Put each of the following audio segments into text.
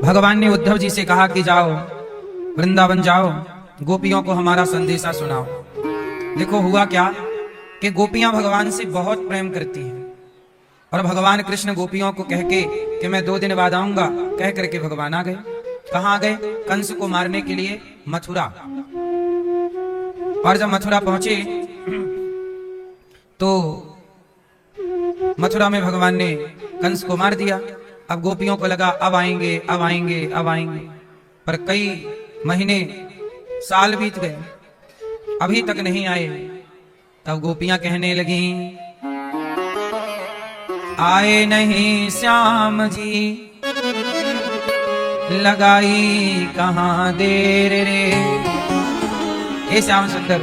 भगवान ने उद्धव जी से कहा कि जाओ वृंदावन जाओ, गोपियों को हमारा संदेशा सुनाओ। देखो हुआ क्या कि गोपियां भगवान से बहुत प्रेम करती हैं और भगवान कृष्ण गोपियों को कह के कि मैं 2 दिन बाद आऊंगा, कह करके भगवान आ गए। कहां गए? कंस को मारने के लिए मथुरा। और जब मथुरा पहुंचे तो मथुरा में भगवान ने कंस को मार दिया। अब गोपियों को लगा अब आएंगे अब आएंगे अब आएंगे, पर कई महीने साल बीत गए, अभी तक नहीं आए। तब गोपियां कहने लगी आए नहीं श्याम जी, लगाई कहां देर रे। हे श्याम सुंदर,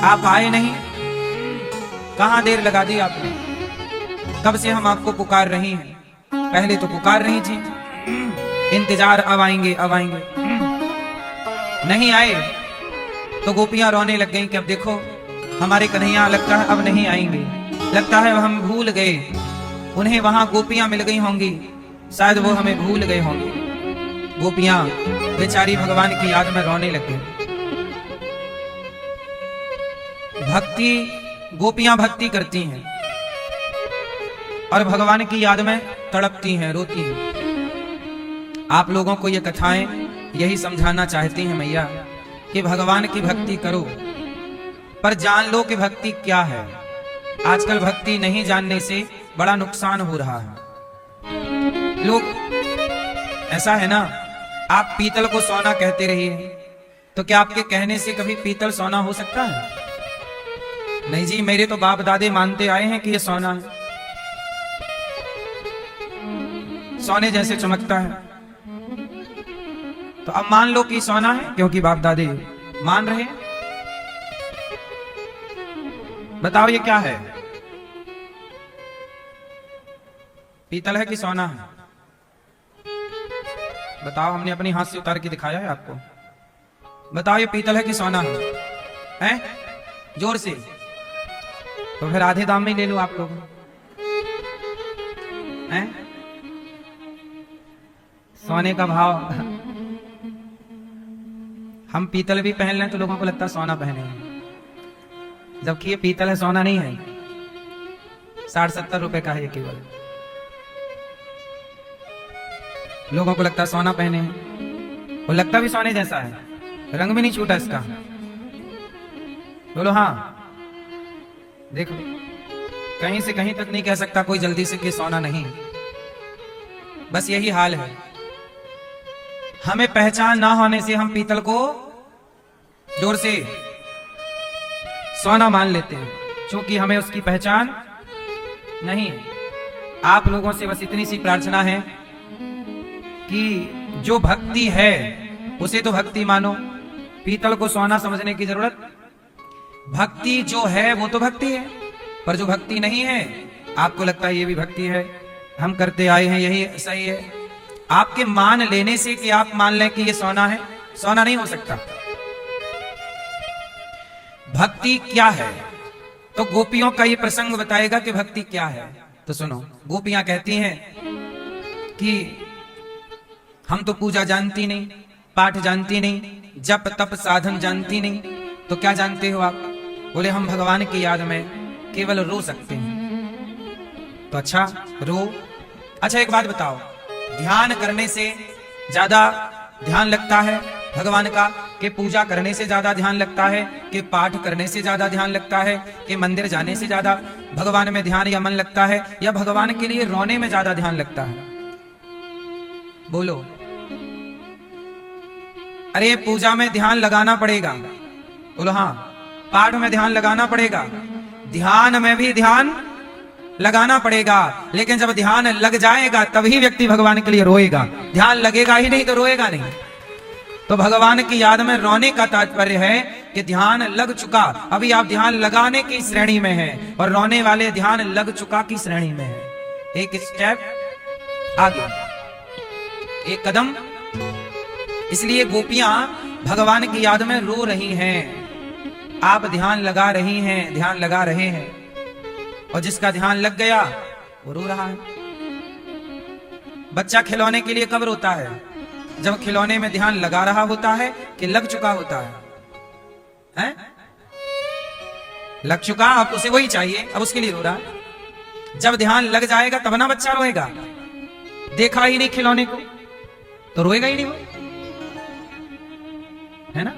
आप आए नहीं, कहां देर लगा दी आपने? कब से हम आपको पुकार रही हैं, पहले तो पुकार रही थी, इंतजार अब आएंगे अब आएंगे, नहीं आए। तो गोपियां रोने लग गईं कि अब देखो हमारे कन्हैया लगता है अब नहीं आएंगे, लगता है हम भूल गए, उन्हें वहां गोपियां मिल गई होंगी, शायद वो हमें भूल गए होंगे। गोपियां बेचारी भगवान की याद में रोने लग गई। भक्ति, गोपियां भक्ति करती हैं और भगवान की याद में तड़पती हैं, रोती हैं। आप लोगों को ये कथाएं यही समझाना चाहती हैं मैया कि भगवान की भक्ति करो, पर जान लो कि भक्ति क्या है। आजकल भक्ति नहीं जानने से बड़ा नुकसान हो रहा है। लोग, ऐसा है ना, आप पीतल को सोना कहते रहिए, तो क्या आपके कहने से कभी पीतल सोना हो सकता है? नहीं जी, मेरे तो बाप दादे मानते आए हैं कि ये सोना है, सोने जैसे चमकता है। तो अब मान लो कि सोना है क्योंकि बाप दादे मान रहे हैं। बताओ ये क्या है, पीतल है कि सोना है? बताओ, हमने अपनी हाथ से उतार के दिखाया है आपको। बताओ ये पीतल है कि सोना है? हैं? जोर से। तो फिर आधे दाम में ले लो आप लोग, हैं? सोने का भाव, हम पीतल भी पहन लें तो लोगों को लगता है सोना पहने हैं, जबकि ये पीतल है, सोना नहीं है। 60-70 रुपए का है ये केवल। लोगों को लगता है सोना पहने हैं, वो लगता भी सोने जैसा है, रंग भी नहीं छूटा इसका। बोलो हाँ। देखो, कहीं से कहीं तक नहीं कह सकता कोई जल्दी से कि सोना नहीं। बस यही हाल है, हमें पहचान ना होने से हम पीतल को जोर से सोना मान लेते हैं, क्योंकि हमें उसकी पहचान नहीं है। आप लोगों से बस इतनी सी प्रार्थना है कि जो भक्ति है उसे तो भक्ति मानो, पीतल को सोना समझने की जरूरत। भक्ति जो है वो तो भक्ति है, पर जो भक्ति नहीं है, आपको लगता है ये भी भक्ति है, हम करते आए हैं यही सही है, आपके मान लेने से कि आप मान लें कि ये सोना है, सोना नहीं हो सकता। भक्ति क्या है? तो गोपियों का ये प्रसंग बताएगा कि भक्ति क्या है। तो सुनो, गोपियां कहती हैं कि हम तो पूजा जानती नहीं, पाठ जानती नहीं, जप तप साधन जानती नहीं, तो क्या जानते हो आप? बोले हम भगवान की याद में केवल रो सकते हैं। तो अच्छा रो। अच्छा एक बात बताओ, ध्यान करने से ज्यादा ध्यान लगता है भगवान का, कि पूजा करने से ज्यादा ध्यान लगता है, कि पाठ करने से ज्यादा ध्यान लगता है, कि मंदिर जाने से ज्यादा भगवान में ध्यान या मन लगता है, या भगवान के लिए रोने में ज्यादा ध्यान लगता है? बोलो। अरे पूजा में ध्यान लगाना पड़ेगा। बोलो हाँ। पाठ में ध्यान लगाना पड़ेगा, ध्यान में भी ध्यान लगाना पड़ेगा, लेकिन जब ध्यान लग जाएगा तभी व्यक्ति भगवान के लिए रोएगा। ध्यान लगेगा ही नहीं तो रोएगा नहीं। तो भगवान की याद में रोने का तात्पर्य है कि ध्यान लग चुका, अभी आप ध्यान लगाने की श्रेणी में हैं, और रोने वाले ध्यान लग चुका की श्रेणी में है। एक स्टेप आगे, एक कदम। इसलिए गोपियां भगवान की याद में रो रही हैं, आप ध्यान लगा रही हैं, ध्यान लगा रहे हैं, और जिसका ध्यान लग गया वो रो रहा है। बच्चा खिलौने के लिए कब रोता है? जब खिलौने में ध्यान लगा रहा होता है कि लग चुका होता है? हैं? लग चुका, अब उसे वही चाहिए, अब उसके लिए रो रहा है। जब ध्यान लग जाएगा तब ना बच्चा रोएगा। देखा ही नहीं खिलौने को तो रोएगा ही नहीं वो, है ना?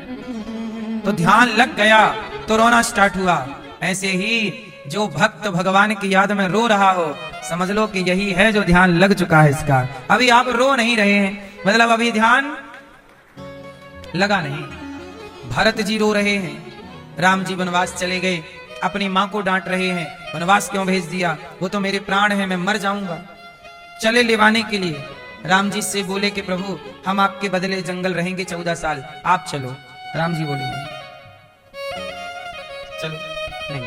तो ध्यान लग गया तो रोना स्टार्ट हुआ। ऐसे ही जो भक्त भगवान की याद में रो रहा हो, समझ लो कि यही है जो ध्यान लग चुका है इसका। अभी आप रो नहीं रहे हैं, मतलब अभी ध्यान लगा नहीं। भरत जी रो रहे हैं, राम जी वनवास चले गए, अपनी मां को डांट रहे हैं, वनवास क्यों भेज दिया, वो तो मेरे प्राण है, मैं मर जाऊंगा। चले लेवाने के लिए, राम जी से बोले कि प्रभु हम आपके बदले जंगल रहेंगे 14 साल, आप चलो। राम जी बोले नहीं, चलो नहीं।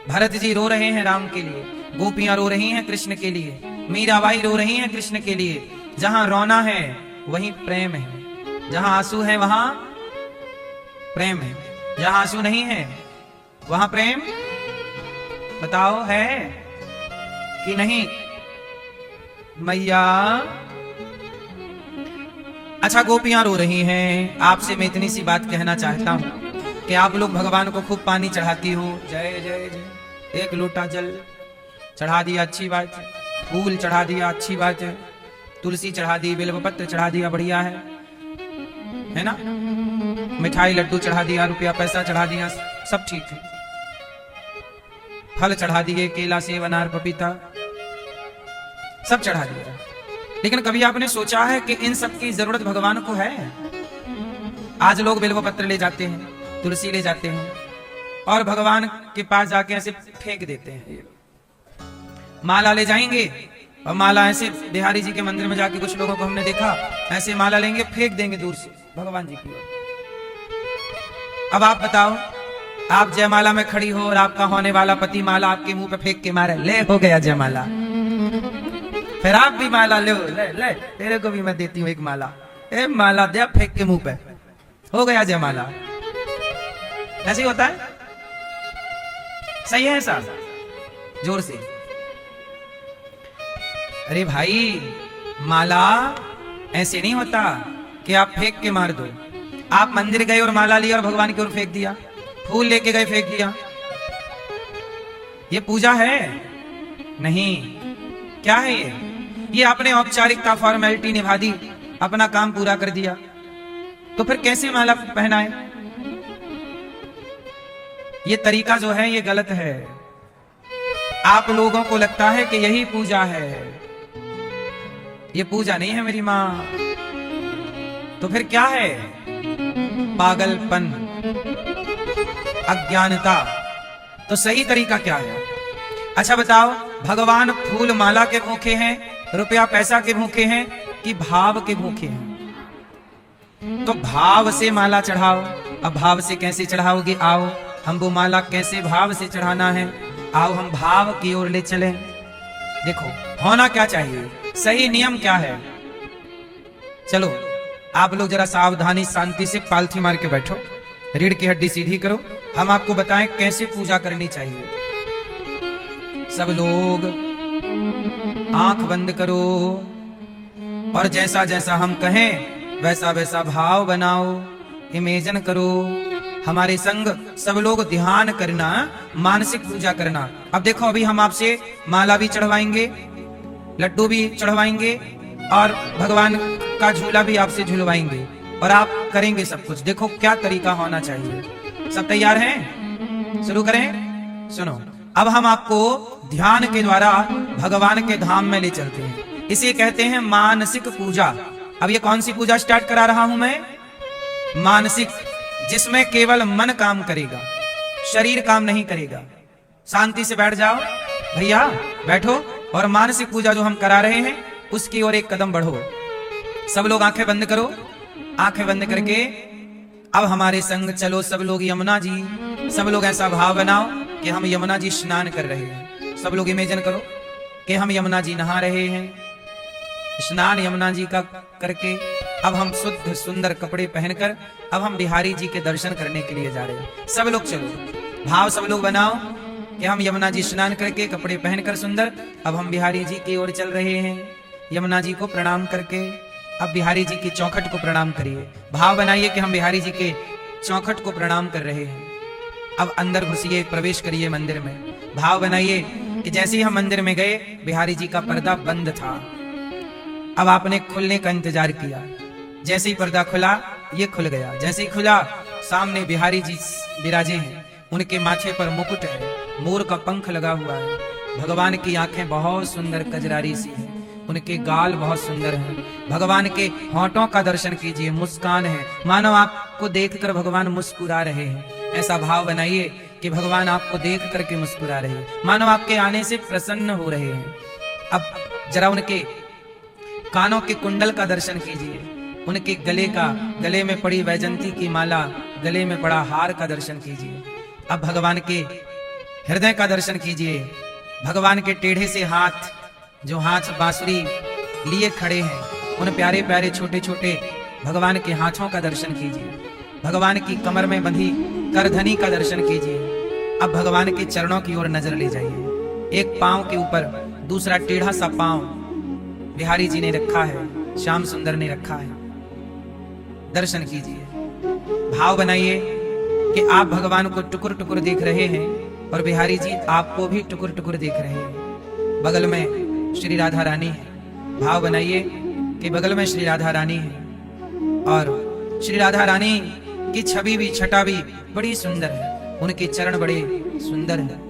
भरत जी रो रहे हैं राम के लिए, गोपियां रो रही हैं कृष्ण के लिए, मीराबाई रो रही हैं कृष्ण के लिए। जहां रोना है वहीं प्रेम है, जहां आंसू है वहां प्रेम है, जहां आंसू नहीं है वहां प्रेम, बताओ है कि नहीं मैया? अच्छा, गोपियां रो रही हैं, आपसे मैं इतनी सी बात कहना चाहता हूं कि आप लोग भगवान को खूब पानी चढ़ाती हो, जय जय जय, एक लोटा जल चढ़ा दिया अच्छी बात है, फूल चढ़ा दिया अच्छी बात है, तुलसी चढ़ा दी, बेलपत्र चढ़ा दिया बढ़िया है ना? मिठाई लड्डू चढ़ा दिया, रुपया पैसा चढ़ा दिया, सब ठीक है। फल चढ़ा दिए, केला सेब अनार पपीता सब चढ़ा दिया, लेकिन कभी आपने सोचा है कि इन सब की जरूरत भगवान को है? आज लोग बेलपत्र ले जाते हैं, तुलसी ले जाते हैं और भगवान के पास जाके ऐसे फेंक देते हैं। माला ले जाएंगे और माला ऐसे बिहारी जी के मंदिर में जाके कुछ लोगों को हमने देखा, ऐसे माला लेंगे फेंक देंगे दूर से भगवान जी की ओर। अब आप बताओ, आप जयमाला में खड़ी हो और आपका होने वाला पति माला आपके मुंह पे फेंक के मारे, ले हो गया जयमाला। फिर आप भी माला ले, ले ले तेरे को भी मैं देती हूँ एक माला, ए माला दे फेंक के मुंह पे, हो गया जयमाला। ऐसे ही होता है? सही है ऐसा? जोर से। अरे भाई, माला ऐसे नहीं होता कि आप फेंक के मार दो। आप मंदिर गए और माला लिया और भगवान की ओर फेंक दिया, फूल लेके गए फेंक दिया, ये पूजा है? नहीं। क्या है ये आपने औपचारिकता फॉर्मेलिटी निभा दी, अपना काम पूरा कर दिया, तो फिर कैसे माला पहनाए? ये तरीका जो है ये गलत है। आप लोगों को लगता है कि यही पूजा है, ये पूजा नहीं है मेरी मां। तो फिर क्या है? पागलपन, अज्ञानता। तो सही तरीका क्या है? अच्छा बताओ, भगवान फूल माला के भूखे हैं, रुपया पैसा के भूखे हैं कि भाव के भूखे हैं? तो भाव से माला चढ़ाओ। अब भाव से कैसे चढ़ाओगे? आओ हम वो माला कैसे भाव से चढ़ाना है, आओ हम भाव की ओर ले चले। देखो होना क्या चाहिए, सही नियम क्या है। चलो आप लोग जरा सावधानी शांति से पालथी मार के बैठो, रीढ़ की हड्डी सीधी करो, हम आपको बताएं कैसे पूजा करनी चाहिए। सब लोग आंख बंद करो और जैसा जैसा हम कहें वैसा वैसा भाव बनाओ, इमेजिन करो। हमारे संग सब लोग ध्यान करना, मानसिक पूजा करना। अब देखो अभी हम आपसे माला भी चढ़वाएंगे, लड्डू भी चढ़वाएंगे और भगवान का झूला भी आपसे झुलवाएंगे और आप करेंगे सब कुछ। देखो क्या तरीका होना चाहिए। सब तैयार हैं? शुरू करें? सुनो, अब हम आपको ध्यान के द्वारा भगवान के धाम में ले चलते हैं। इसे कहते हैं मानसिक पूजा। अब ये कौन सी पूजा स्टार्ट करा रहा हूं मैं? मानसिक, जिसमें केवल मन काम करेगा, शरीर काम नहीं करेगा। शांति से बैठ जाओ भैया, बैठो और मानसिक पूजा जो हम करा रहे हैं उसकी ओर एक कदम बढ़ो। सब लोग आंखें बंद करो, आंखें बंद करके अब हमारे संग चलो। सब लोग यमुना जी, सब लोग ऐसा भाव बनाओ कि हम यमुना जी स्नान कर रहे हैं। सब लोग इमेजिन करो कि हम यमुना जी नहा रहे हैं, स्नान यमुना जी का करके अब हम शुद्ध सुंदर कपड़े पहनकर अब हम बिहारी जी के दर्शन करने के लिए जा रहे हैं। सब लोग चलो, भाव सब लोग बनाओ कि हम यमुना जी स्नान करके कपड़े पहनकर सुंदर अब हम बिहारी जी की ओर चल रहे हैं। यमुना जी को प्रणाम करके अब बिहारी जी की चौखट को प्रणाम करिए। भाव बनाइए कि हम बिहारी जी के चौखट को प्रणाम कर रहे हैं। अब अंदर घुसिए, प्रवेश करिए मंदिर में। भाव बनाइए कि जैसे ही हम मंदिर में गए, बिहारी जी का पर्दा बंद था। अब आपने खुलने का इंतजार किया। जैसे ही पर्दा खुला, ये खुल गया। जैसे ही खुला, सामने बिहारी जी विराजे हैं। उनके माथे पर मुकुट है, मोर का पंख लगा हुआ है। भगवान की आंखें बहुत सुंदर कजरारी सी हैं। उनके गाल बहुत सुंदर हैं। भगवान के होंठों का दर्शन कीजिए, मुस्कान है, मानो आपको देखकर भगवान मुस्कुरा रहे हैं। ऐसा भाव बनाइए कि भगवान आपको देख करके मुस्कुरा रहे हैं, मानो आपके आने से प्रसन्न हो रहे हैं। अब जरा उनके कानों के कुंडल का दर्शन कीजिए, उनके गले में पड़ी वैजंती की माला, गले में पड़ा हार का दर्शन कीजिए। अब भगवान के हृदय का दर्शन कीजिए। भगवान के टेढ़े से हाथ, जो हाथ बांसुरी लिए खड़े हैं, उन प्यारे प्यारे छोटे छोटे भगवान के हाथों का दर्शन कीजिए। भगवान की कमर में बंधी करधनी का दर्शन कीजिए। अब भगवान के चरणों की ओर नजर ले जाइए। एक पांव के ऊपर दूसरा टेढ़ा सा पांव बिहारी जी ने रखा है, श्याम सुंदर ने रखा है। दर्शन कीजिए। भाव बनाइए कि आप भगवान को टुकुर टुकुर देख रहे हैं और बिहारी जी आपको भी टुकुर टुकुर देख रहे हैं। बगल में श्री राधा रानी है। भाव बनाइए कि बगल में श्री राधा रानी है और श्री राधा रानी की छवि भी, छटा भी बड़ी सुंदर है। उनके चरण बड़े सुंदर हैं।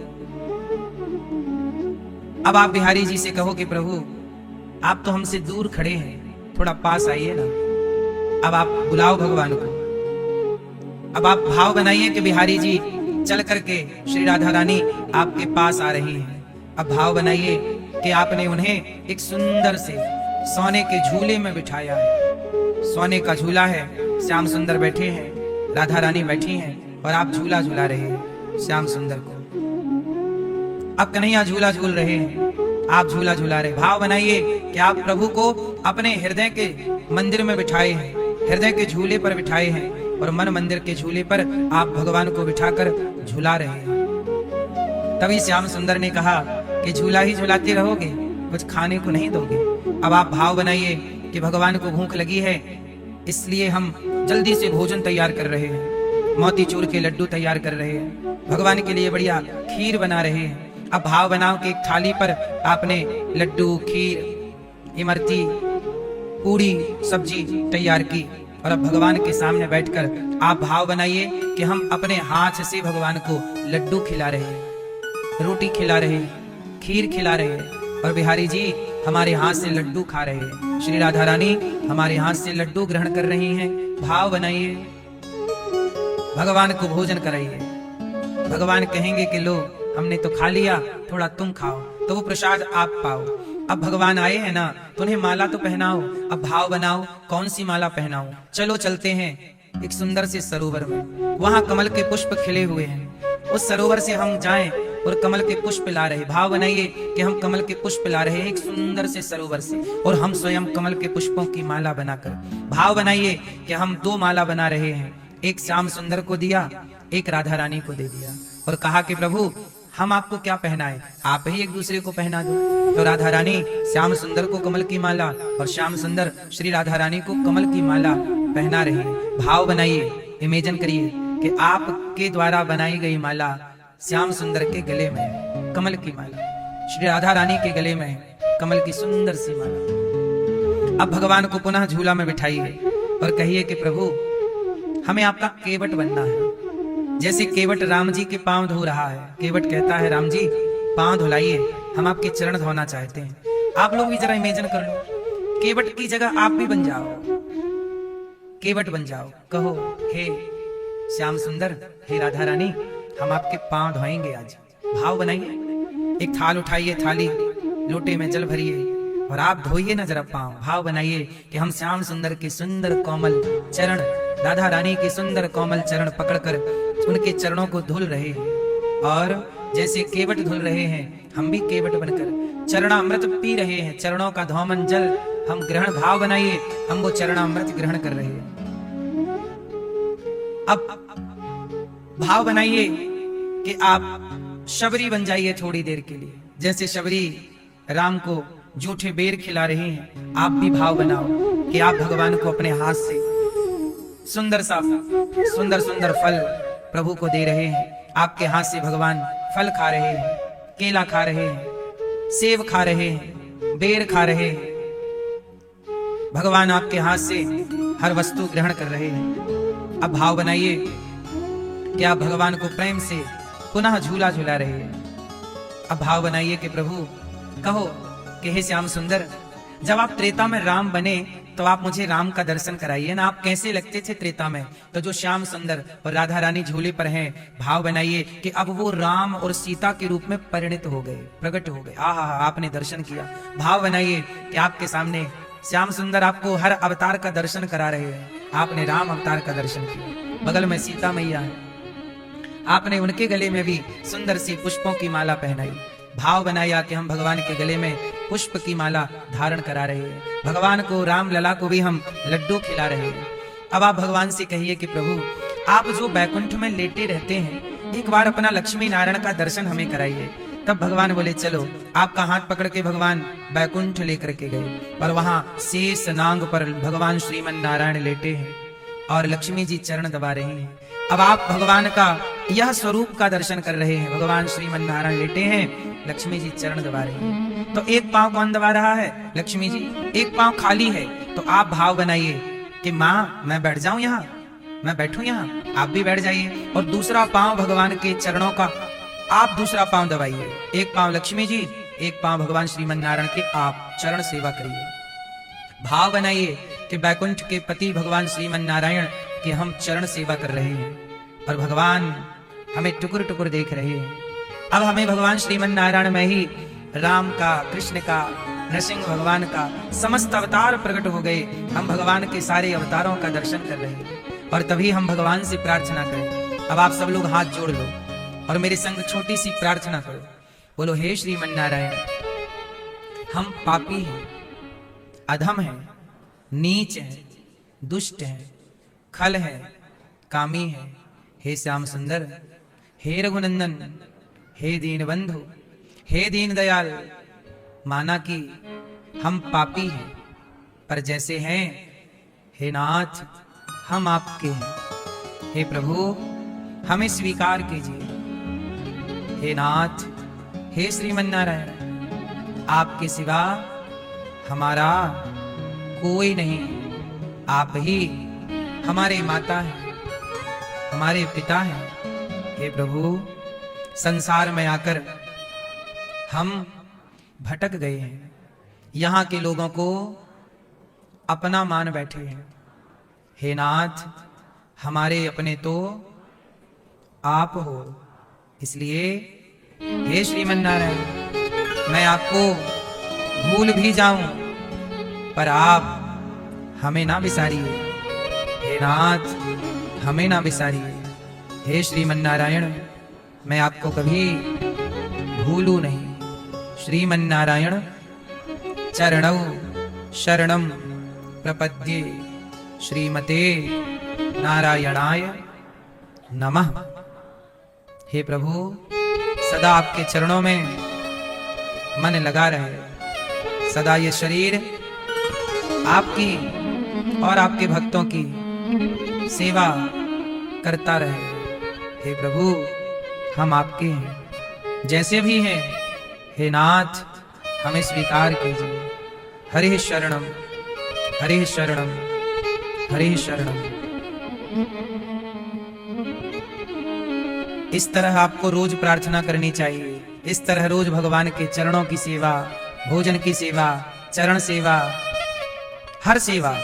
अब आप बिहारी जी से कहो कि प्रभु, आप तो हमसे दूर खड़े हैं, थोड़ा पास आइए ना। अब आप बुलाओ भगवान को। अब आप भाव बनाइए कि बिहारी जी चल करके श्री राधा रानी आपके पास आ रही हैं। अब भाव बनाइए कि आपने उन्हें एक सुंदर से सोने के झूले में बिठाया है। सोने का झूला है, श्याम सुंदर बैठे हैं, राधा रानी बैठी हैं और आप झूला झूला रहे हैं श्याम सुंदर को। अब कन्हैया झूला झूल रहे हैं, आप झूला झूला रहे। भाव बनाइए कि आप प्रभु को अपने हृदय के मंदिर में बिठाए हैं, हृदय के झूले पर बिठाए हैं और मन मंदिर के झूले पर आप भगवान को बिठाकर झूला रहे हैं। तभी श्याम सुंदर ने कहा कि झूला ही झूलाते रहोगे, कुछ खाने को नहीं दोगे। अब आप भाव बनाइए कि भगवान को भूख लगी है, इसलिए हम जल्दी से भोजन तैयार कर रहे हैं। मोतीचूर के लड्डू तैयार कर रहे हैं, भगवान के लिए बढ़िया खीर बना रहे हैं। अब भाव बनाओ कि एक थाली पर आपने लड्डू, खीर, इमरती, पूरी, सब्जी तैयार की और अब भगवान के सामने बैठकर आप भाव बनाइए कि हम अपने हाथ से भगवान को लड्डू खिला रहे हैं, रोटी खिला रहे हैं, खीर खिला रहे हैं और बिहारी जी हमारे हाथ से लड्डू खा रहे हैं। श्री राधा रानी हमारे हाथ से लड्डू ग्रहण कर रही हैं। भाव बनाइए, भगवान को भोजन कराइए। भगवान कहेंगे कि लो, हमने तो खा लिया, थोड़ा तुम खाओ, तो वो प्रसाद आप पाओ। अब भगवान आए हैं ना, तो उन्हें माला तो पहनाओ। अब भाव बनाओ, कौन सी माला पहनाओ। चलो चलते हैं एक सुंदर से सरोवर में, वहां कमल के पुष्प खिले हुए हैं। उस सरोवर से हम जाएं और कमल के पुष्प ला रहे। भाव बनाइए कि हम कमल के पुष्प ला रहे हैं एक सुंदर से सरोवर से और हम स्वयं कमल के पुष्पों की माला बनाकर। भाव बनाइए कि हम 2 माला बना रहे हैं, एक श्याम सुंदर को दिया, एक राधा रानी को दे दिया और कहा कि प्रभु, हम आपको क्या पहनाएं, आप ही एक दूसरे को पहना दो। तो राधा रानी श्याम सुंदर को कमल की माला और श्याम सुंदर श्री राधा रानी को कमल की माला पहना रहे हैं। भाव बनाइए, इमेजिन करिए कि आपके द्वारा बनाई गई माला श्याम सुंदर के गले में है, कमल की माला, श्री राधा रानी के गले में है कमल की सुंदर सी माला। अब भगवान को पुनः झूला में बिठाइए और कहिए कि प्रभु, हमें आपका केवट बनना है। जैसे केवट राम जी के पांव धो रहा है, केवट कहता है राम जी पांव धुलाइए, हम आपके चरण धोना चाहते हैं। आप लोग भी जरा इमेजिन कर लो, केवट की जगह आप भी बन जाओ, केवट बन जाओ। कहो, हे श्याम सुंदर, हे राधा रानी, हम आपके पांव धोएंगे आज। भाव बनाइए, एक थाल उठाइए, थाली लोटे में जल भरिए और आप धोइए ना जरा पांव। भाव बनाइए कि हम श्याम सुंदर के सुंदर कोमल चरण, राधा रानी के सुंदर कोमल चरण पकड़कर उनके चरणों को धुल रहे हैं और जैसे केवट धुल रहे हैं, हम भी केवट बनकर चरणामृत पी रहे हैं। चरणों का धौमन जल हम ग्रहण। भाव बनाइए, हम वो चरणामृत ग्रहण कर रहे हैं। अब भाव बनाइए कि आप शबरी बन जाइए थोड़ी देर के लिए। जैसे शबरी राम को जूठे बेर खिला रहे हैं, आप भी भाव बनाओ कि आप भगवान को अपने हाथ से सुंदर सुंदर फल प्रभु को दे रहे हैं। आपके हाथ से भगवान फल खा रहे हैं, केला खा रहे हैं, सेब खा रहे हैं, बेर खा रहे हैं। भगवान आपके हाथ से हर वस्तु ग्रहण कर रहे हैं। अब भाव बनाइए कि आप भगवान को प्रेम से पुनः झूला झूला रहे हैं। अब भाव बनाइए कि प्रभु कहो कि हे श्याम सुंदर, जब आप त्रेता में राम बने तो आप मुझे राम का दर्शन कराइए ना। आप कैसे लगते थे त्रेता में, तो जो श्याम सुंदर और राधा रानी झूले पर हैं, भाव बनाइए कि अब वो राम और सीता के रूप में परिणित हो गए, प्रकट हो गए। आहा, आपने दर्शन किया। भाव बनाइए कि आपके सामने श्याम सुंदर आपको हर अवतार का दर्शन करा रहे हैं। आपने राम अवतार का दर्शन किया, बगल में सीता मैया है, आपने उनके गले में भी सुंदर सी पुष्पों की माला पहनाई। भाव बनाया कि हम भगवान के गले में पुष्प की माला धारण करा रहे हैं। भगवान को, राम लला को भी हम लड्डू खिला रहे हैं। अब आप भगवान से कहिए कि प्रभु आप जो बैकुंठ में लेटे रहते हैं, एक बार अपना लक्ष्मी नारायण का दर्शन हमें कराइए। तब भगवान बोले चलो। आपका हाथ पकड़ के भगवान बैकुंठ लेकर के गए और वहां शेष नांग पर भगवान श्रीमन नारायण लेटे हैं और लक्ष्मी जी चरण दबा रहे हैं। अब आप भगवान का यह स्वरूप का दर्शन कर रहे हैं। भगवान श्रीमन नारायण लेटे हैं, लक्ष्मी जी चरण दबा रहे हैं। तो एक पांव कौन दबा रहा है? लक्ष्मी जी। एक पांव खाली है। तो आप भाव बनाइए कि माँ मैं बैठ जाऊं यहाँ, मैं बैठूं यहाँ, आप भी बैठ जाइए। और दूसरा पांव भगवान के चरणों का आप दूसरा पांव दबाइए। एक पांव लक्ष्मी जी, एक पांव भगवान श्रीमन नारायण के आप चरण सेवा करिए। भाव बनाइए कि बैकुंठ के पति भगवान श्रीमन नारायण के हम चरण सेवा कर रहे हैं और भगवान हमें टुकुर टुकुर देख रहे हैं। अब हमें भगवान श्रीमन नारायण में ही राम का, कृष्ण का, नरसिंह भगवान का समस्त अवतार प्रकट हो गए। हम भगवान के सारे अवतारों का दर्शन कर रहे हैं और तभी हम भगवान से प्रार्थना करें। अब आप सब लोग हाथ जोड़ लो और मेरे संग छोटी सी प्रार्थना करो। बोलो हे श्रीमन नारायण, हम पापी हैं, अधम हैं, नीच हैं, दुष्ट हैं, खल है, कामी है। हे श्याम सुंदर, हे रघुनंदन, हे दीन बंधु, हे दीन दयाल, माना कि हम पापी हैं, पर जैसे हैं हे नाथ हम आपके हैं। हे प्रभु हमें स्वीकार कीजिए। हे नाथ, हे श्रीमन नारायण, आपके सिवा हमारा कोई नहीं। आप ही हमारे माता हैं, हमारे पिता हैं। हे प्रभु संसार में आकर हम भटक गए हैं, यहाँ के लोगों को अपना मान बैठे हैं। हे नाथ, हमारे अपने तो आप हो, इसलिए हे श्रीमन नारायण, मैं आपको भूल भी जाऊं पर आप हमें ना बिसारिए। हे नाथ, हमें ना बिसारिए। हे श्रीमन नारायण, मैं आपको कभी भूलूं नहीं। श्रीमन नारायण चरणौ शरणं प्रपद्ये, श्रीमते नारायणाय नमः। हे प्रभु सदा आपके चरणों में मन लगा रहे, सदा ये शरीर आपकी और आपके भक्तों की सेवा करता रहे। हे प्रभु हम आपके हैं, जैसे भी हैं हे नाथ हमें स्वीकार कीजिए। हरे शरणम, हरे शरणम, हरे शरणम। इस तरह आपको रोज प्रार्थना करनी चाहिए। इस तरह रोज भगवान के चरणों की सेवा, भोजन की सेवा, चरण सेवा, हर सेवा,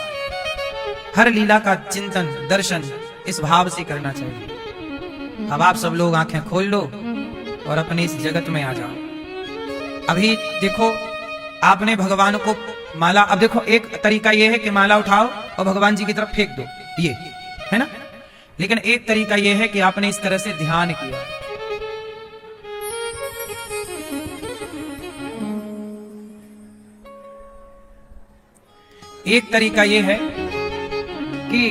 हर लीला का चिंतन, दर्शन इस भाव से करना चाहिए। अब आप सब लोग आंखें खोल लो और अपने इस जगत में आ जाओ। अभी देखो आपने भगवान को माला, अब देखो एक तरीका यह है कि माला उठाओ और भगवान जी की तरफ फेंक दो, ये है ना। लेकिन एक तरीका यह है कि आपने इस तरह से ध्यान किया। एक तरीका यह है कि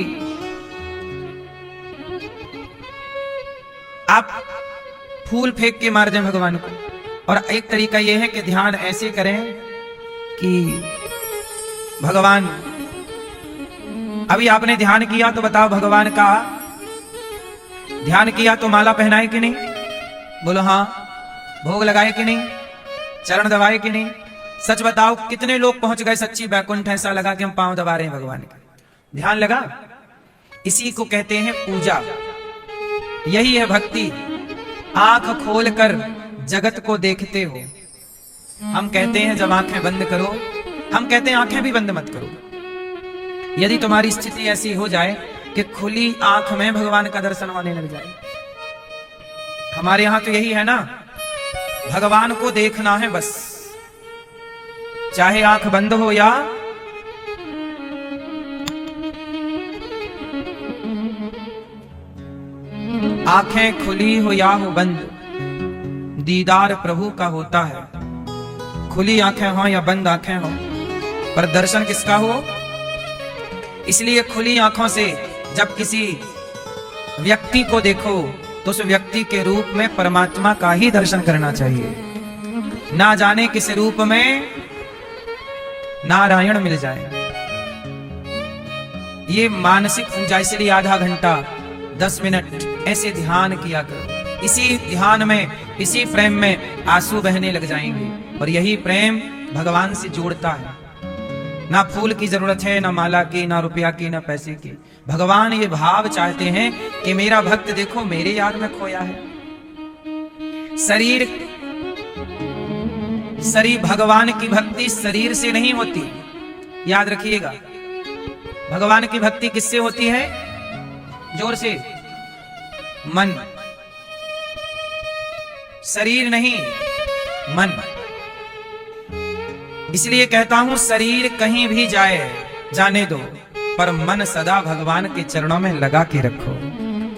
आप फूल फेंक के मार दें भगवान को, और एक तरीका यह है कि ध्यान ऐसे करें कि भगवान अभी आपने ध्यान किया तो बताओ भगवान का ध्यान किया तो माला पहनाए कि नहीं? बोलो हाँ। भोग लगाए कि नहीं? चरण दबाए कि नहीं? सच बताओ कितने लोग पहुंच गए सच्ची बैकुंठ? ऐसा लगा कि हम पांव दबा रहे हैं भगवान के। ध्यान लगा? इसी को कहते हैं पूजा। यही है भक्ति। आंख खोलकर जगत को देखते हो। हम कहते हैं जब आंखें बंद करो, हम कहते हैं आंखें भी बंद मत करो। यदि तुम्हारी स्थिति ऐसी हो जाए कि खुली आंख में भगवान का दर्शन होने लग जाए, हमारे यहां तो यही है ना, भगवान को देखना है बस, चाहे आंख बंद हो या आंखें खुली हो या हो बंद, दीदार प्रभु का होता है। खुली आंखें हो या बंद आंखें हो, पर दर्शन किसका हो? इसलिए खुली आंखों से जब किसी व्यक्ति को देखो तो उस व्यक्ति के रूप में परमात्मा का ही दर्शन करना चाहिए। ना जाने किस रूप में नारायण मिल जाए। ये मानसिक पूजा, इसलिए आधा घंटा 10 मिनट ऐसे ध्यान किया करो। इसी ध्यान में, इसी प्रेम में आंसू बहने लग जाएंगे। और यही प्रेम भगवान से जोड़ता है। ना फूल की जरूरत है, ना माला की, ना रुपया की, ना पैसे की। भगवान ये भाव चाहते हैं कि मेरा भक्त देखो मेरे याद में खोया है। शरीर भगवान की भक्ति शरीर से नहीं होती, याद रखिएगा। भगवान की भक्ति किससे होती है? जोर से, मन। शरीर नहीं, मन। इसलिए कहता हूं शरीर कहीं भी जाए जाने दो, पर मन सदा भगवान के चरणों में लगा के रखो।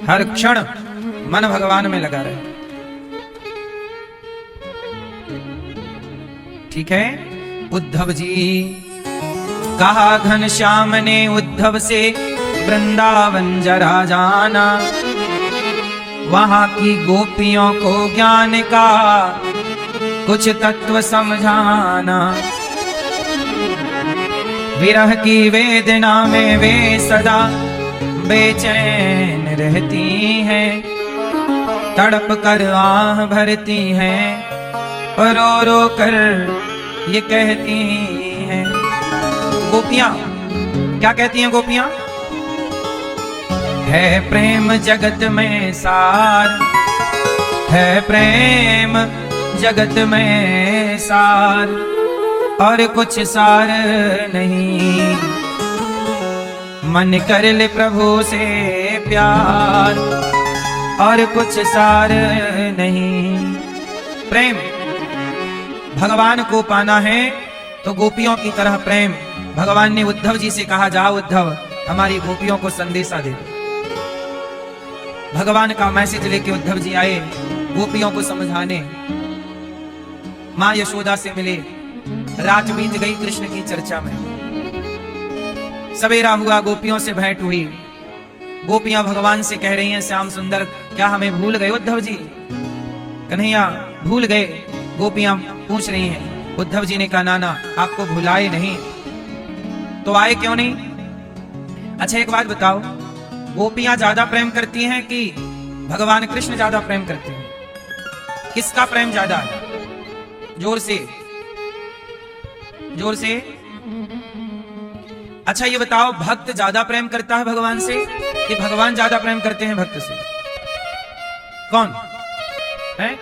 हर क्षण मन भगवान में लगा रहे। ठीक है? उद्धव जी कहा घनश्याम ने उद्धव से, वृंदावन जरा जाना, वहां की गोपियों को ज्ञान का कुछ तत्व समझाना। विरह की वेदना में वे सदा बेचैन रहती हैं, तड़प कर आह भरती हैं, और रो रो कर ये कहती हैं। गोपियां क्या कहती हैं? गोपियां, है प्रेम जगत में सार, है प्रेम जगत में सार, और कुछ सार नहीं। मन कर ले प्रभु से प्यार, और कुछ सार नहीं। प्रेम भगवान को पाना है तो गोपियों की तरह प्रेम। भगवान ने उद्धव जी से कहा, जाओ उद्धव हमारी गोपियों को संदेशा दे दो। भगवान का मैसेज लेके उद्धव जी आए गोपियों को समझाने। मां यशोदा से मिले। रात बीत गई कृष्ण की चर्चा में। सवेरा हुआ, गोपियों से भेंट हुई। गोपियां भगवान से कह रही हैं, श्याम सुंदर क्या हमें भूल गए उद्धव जी? कन्हैया भूल गए? गोपियां पूछ रही हैं। उद्धव जी ने कहा, नाना आपको भुलाए नहीं तो आए क्यों नहीं? अच्छा एक बात बताओ, गोपियां ज्यादा प्रेम करती हैं कि भगवान कृष्ण ज्यादा प्रेम करते हैं? किसका प्रेम ज्यादा है? जोर से, जोर से। अच्छा ये बताओ, भक्त ज्यादा प्रेम करता है भगवान से कि भगवान ज्यादा प्रेम करते हैं भक्त से? कौन है?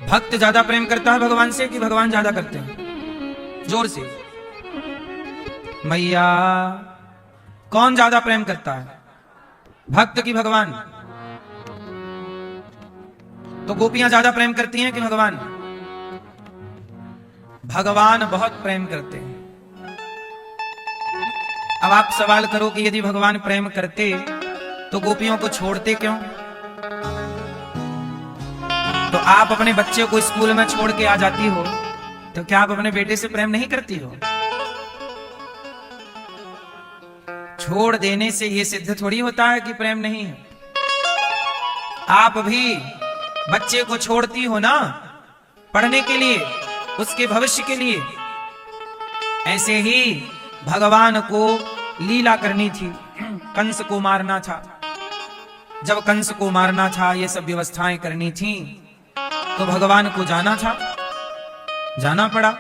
भक्त ज्यादा प्रेम करता है भगवान से कि भगवान ज्यादा करते हैं? जोर से। मैया कौन ज्यादा प्रेम करता है, भक्त की भगवान? तो गोपियां ज्यादा प्रेम करती हैं कि भगवान? भगवान बहुत प्रेम करते हैं। अब आप सवाल करो कि यदि भगवान प्रेम करते तो गोपियों को छोड़ते क्यों? तो आप अपने बच्चे को स्कूल में छोड़ के आ जाती हो, तो क्या आप अपने बेटे से प्रेम नहीं करती हो? छोड़ देने से यह सिद्ध थोड़ी होता है कि प्रेम नहीं है। आप भी बच्चे को छोड़ती हो ना, पढ़ने के लिए, उसके भविष्य के लिए। ऐसे ही भगवान को लीला करनी थी, कंस को मारना था। जब कंस को मारना था, ये सब व्यवस्थाएं करनी थी, तो भगवान को जाना था, जाना पड़ा।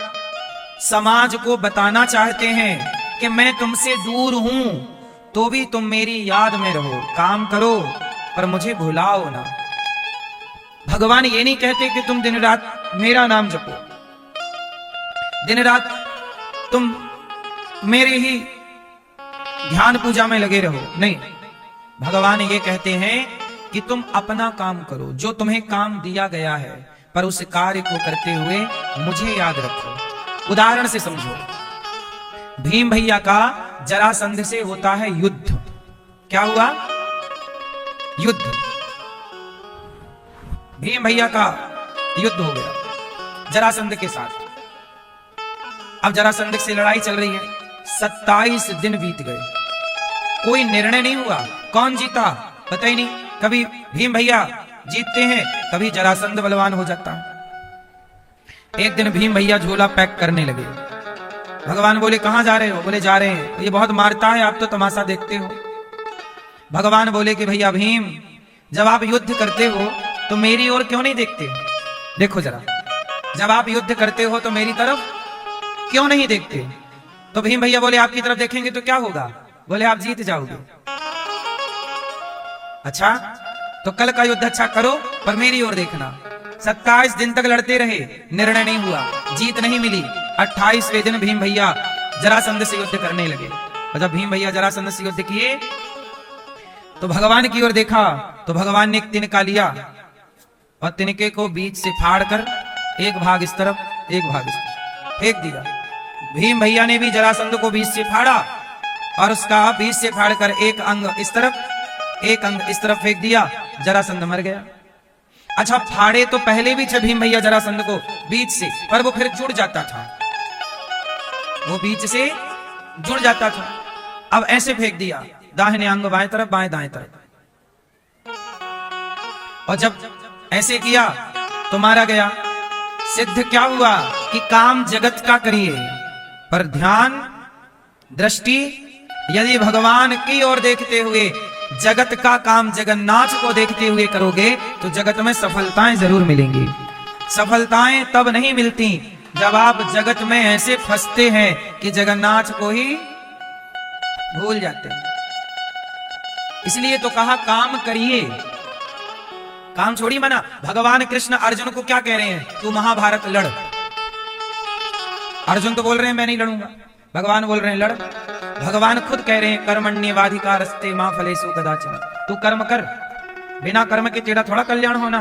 समाज को बताना चाहते हैं कि मैं तुमसे दूर हूं, तो भी तुम मेरी याद में रहो, काम करो पर मुझे भुलाओ ना। भगवान ये नहीं कहते कि तुम दिन रात मेरा नाम जपो, दिन रात तुम मेरे ही ध्यान पूजा में लगे रहो, नहीं। भगवान ये कहते हैं कि तुम अपना काम करो, जो तुम्हें काम दिया गया है, पर उस कार्य को करते हुए मुझे याद रखो। उदाहरण से समझो, भीम भैया का जरासंध से होता है युद्ध। क्या हुआ? युद्ध। भीम भैया का युद्ध हो गया जरासंध के साथ। अब जरासंध से लड़ाई चल रही है, 27 दिन बीत गए, कोई निर्णय नहीं हुआ। कौन जीता पता ही नहीं। कभी भीम भैया जीतते हैं, कभी जरासंध बलवान हो जाता है। एक दिन भीम भैया झोला पैक करने लगे। भगवान बोले कहां जा रहे हो? बोले जा रहे हैं, ये बहुत मारता है, आप तो तमाशा देखते हो। भगवान बोले कि भैया भीम, जब आप युद्ध करते हो तो मेरी ओर क्यों नहीं देखते? देखो जरा, जब आप युद्ध करते हो तो मेरी तरफ क्यों नहीं देखते? तो भीम भैया बोले आपकी तरफ देखेंगे तो क्या होगा? बोले आप जीत जाओगे। अच्छा, तो कल का युद्ध अच्छा करो पर मेरी ओर देखना। 27 दिन तक लड़ते रहे, निर्णय नहीं हुआ, जीत नहीं मिली। 28वें दिन भीम भैया जरासंध से युद्ध करने लगे। और जब भीम भैया जरासंध से युद्ध किए तो भगवान की ओर देखा, तो भगवान ने एक तिनका लिया और तिनके को बीच से फाड़कर एक भाग इस तरफ, एक भाग इस तरफ फेंक दिया। भीम भैया ने भी जरासंध को बीच से फाड़ा और उसका बीच से फाड़कर एक अंग इस तरफ, एक अंग इस तरफ फेंक दिया। जरासंध मर गया। अच्छा, फाड़े तो पहले भी थे भीम भैया जरासंध को बीच से, पर वो फिर जुड़ जाता था, वो बीच से जुड़ जाता था। अब ऐसे फेंक दिया, दाहिने अंग बाएं तरफ, बाएं दाएं तरफ। और जब ऐसे किया तो मारा गया। सिद्ध क्या हुआ कि काम जगत का करिए, पर ध्यान दृष्टि यदि भगवान की ओर देखते हुए, जगत का काम जगन्नाथ को देखते हुए करोगे तो जगत में सफलताएं जरूर मिलेंगी। सफलताएं तब नहीं मिलती जब आप जगत में ऐसे फंसते हैं कि जगन्नाथ को ही भूल जाते हैं। इसलिए तो कहा काम करिए, काम छोड़ी मना। भगवान कृष्ण अर्जुन को क्या कह रहे हैं? तू महाभारत लड़। अर्जुन तो बोल रहे हैं मैं नहीं लड़ूंगा, भगवान बोल रहे हैं लड़। भगवान खुद कह रहे हैं कर्मण्येवाधिकारस्ते मां फलेषु कदाचन। तू कर्म कर, बिना कर्म के तेरा थोड़ा कल्याण होना।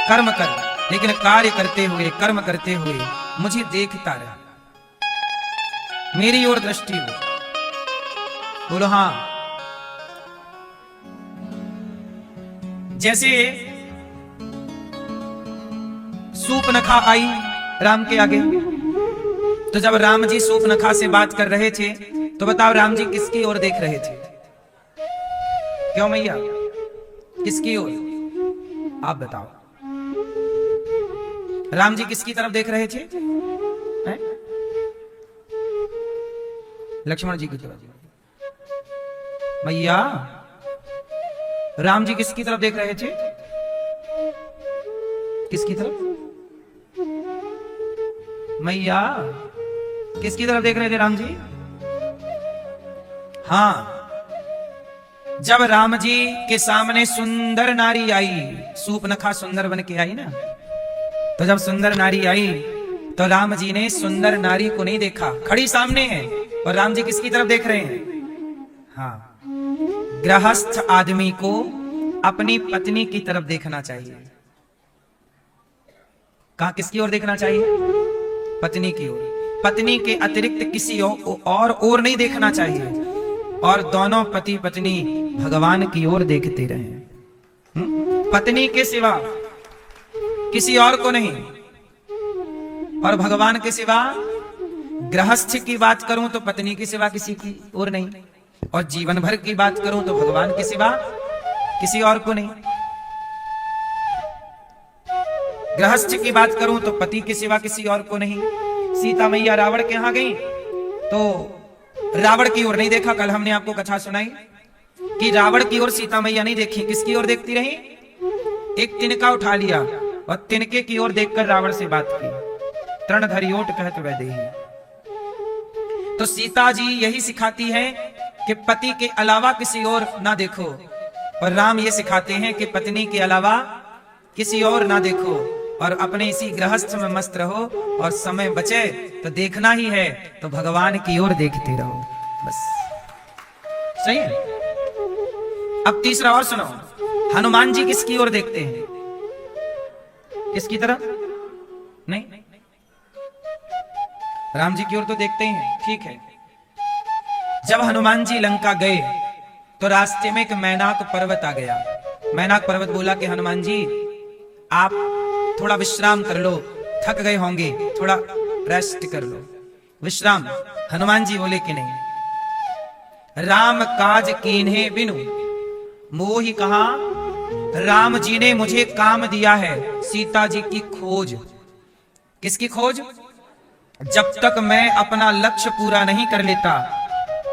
कर्म कर, लेकिन कार्य करते हुए, कर्म करते हुए मुझे देखता रह, मेरी ओर दृष्टि हो। बोलो हाँ। जैसे सूपनखा आई राम के आगे, तो जब राम जी सूपनखा से बात कर रहे थे तो बताओ राम जी किसकी ओर देख रहे थे? क्यों मैया, किसकी ओर? आप बताओ, राम जी किसकी तरफ देख रहे थे? हैं? लक्ष्मण जी की तरफ। मैया, राम जी किसकी तरफ देख रहे थे? किसकी तरफ? मैया, किसकी तरफ देख रहे थे राम जी? हाँ, जब राम जी के सामने सुंदर नारी आई, सूपनखा सुंदर बन के आई ना, तो जब सुंदर नारी आई तो राम जी ने सुंदर नारी को नहीं देखा, खड़ी सामने है, और राम जी किसकी तरफ देख रहे हैं? हाँ, गृहस्थ आदमी को अपनी पत्नी की तरफ देखना चाहिए। कहां, किसकी ओर देखना चाहिए? पत्नी की ओर। पत्नी के अतिरिक्त किसी और नहीं देखना चाहिए, और दोनों पति पत्नी भगवान की ओर देखते रहे। पत्नी के सिवा किसी और को नहीं, और भगवान के सिवा, गृहस्थ की बात करूं तो पत्नी के सिवा किसी की ओर नहीं, और जीवन भर की बात करूं तो भगवान के सिवा किसी और को नहीं। गृहस्थ की बात करूं तो पति के सिवा किसी और को नहीं। सीता मैया रावण के यहां गई तो रावण की ओर नहीं देखा। कल हमने आपको कथा सुनाई कि रावण की ओर सीता मैया नहीं देखी, किसकी ओर देखती रही? एक तिनका उठा लिया और तिनके की ओर देखकर रावण से बात की, तृण धरी ओट कहत वैदेही। तो सीता जी यही सिखाती है कि पति के अलावा किसी और ना देखो, और राम ये सिखाते हैं कि पत्नी के अलावा किसी और ना देखो, और अपने इसी गृहस्थ में मस्त रहो, और समय बचे तो देखना ही है तो भगवान की ओर देखते रहो, बस। सही है। अब तीसरा और सुनो, हनुमान जी किसकी ओर देखते हैं? किसकी तरफ? नहीं, राम जी की ओर तो देखते ही हैं, ठीक है। जब हनुमान जी लंका गए तो रास्ते में एक मैनाक पर्वत आ गया। मैनाक पर्वत बोला कि हनुमान जी आप थोड़ा विश्राम कर लो, थक गए होंगे, थोड़ा रेस्ट कर लो, विश्राम। हनुमान जी बोले कि नहीं, राम काज कीन्हे बिनु मोहि कहा। राम जी ने मुझे काम दिया है सीता जी की खोज। किसकी खोज? जब तक मैं अपना लक्ष्य पूरा नहीं कर लेता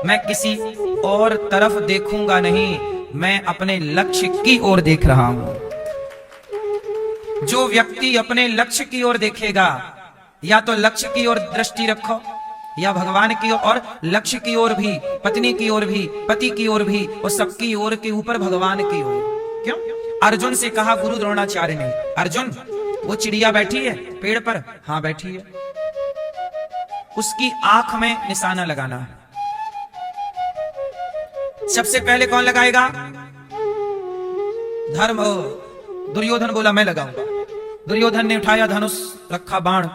मैं किसी और तरफ देखूंगा नहीं, मैं अपने लक्ष्य की ओर देख रहा हूं। जो व्यक्ति अपने लक्ष्य की ओर देखेगा, या तो लक्ष्य की ओर दृष्टि रखो, या भगवान की ओर, और लक्ष्य की ओर भी, पत्नी की ओर भी, पति की ओर भी, और सबकी ओर के ऊपर भगवान की ओर। क्यों? अर्जुन से कहा गुरु द्रोणाचार्य ने, अर्जुन वो चिड़िया बैठी है पेड़ पर? हाँ बैठी है। उसकी आंख में निशाना लगाना है। सबसे पहले कौन लगाएगा? धर्म। दुर्योधन बोला मैं लगाऊंगा। दुर्योधन ने उठाया धनुष, रखा बाण।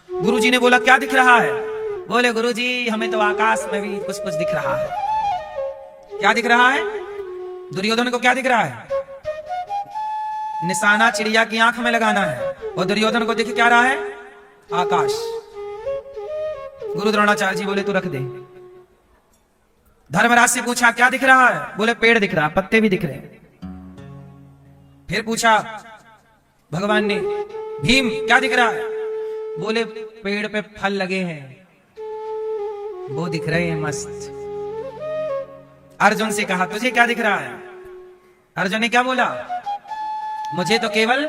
गुरुजी ने बोला क्या दिख रहा है? बोले गुरुजी हमें तो आकाश में भी कुछ कुछ दिख रहा है। क्या दिख रहा है? दुर्योधन को क्या दिख रहा है? निशाना चिड़िया की आंख में लगाना है, और दुर्योधन को दिख क्या रहा है? आकाश। गुरु द्रोणाचार्य जी बोले तू रख दे। धर्मराज से पूछा क्या दिख रहा है? बोले पेड़ दिख रहा, पत्ते भी दिख रहे हैं। फिर पूछा भगवान ने, भीम क्या दिख रहा है? बोले पेड़ पे फल लगे हैं, वो दिख रहे हैं मस्त। अर्जुन से कहा तुझे क्या दिख रहा है? अर्जुन ने क्या बोला? मुझे तो केवल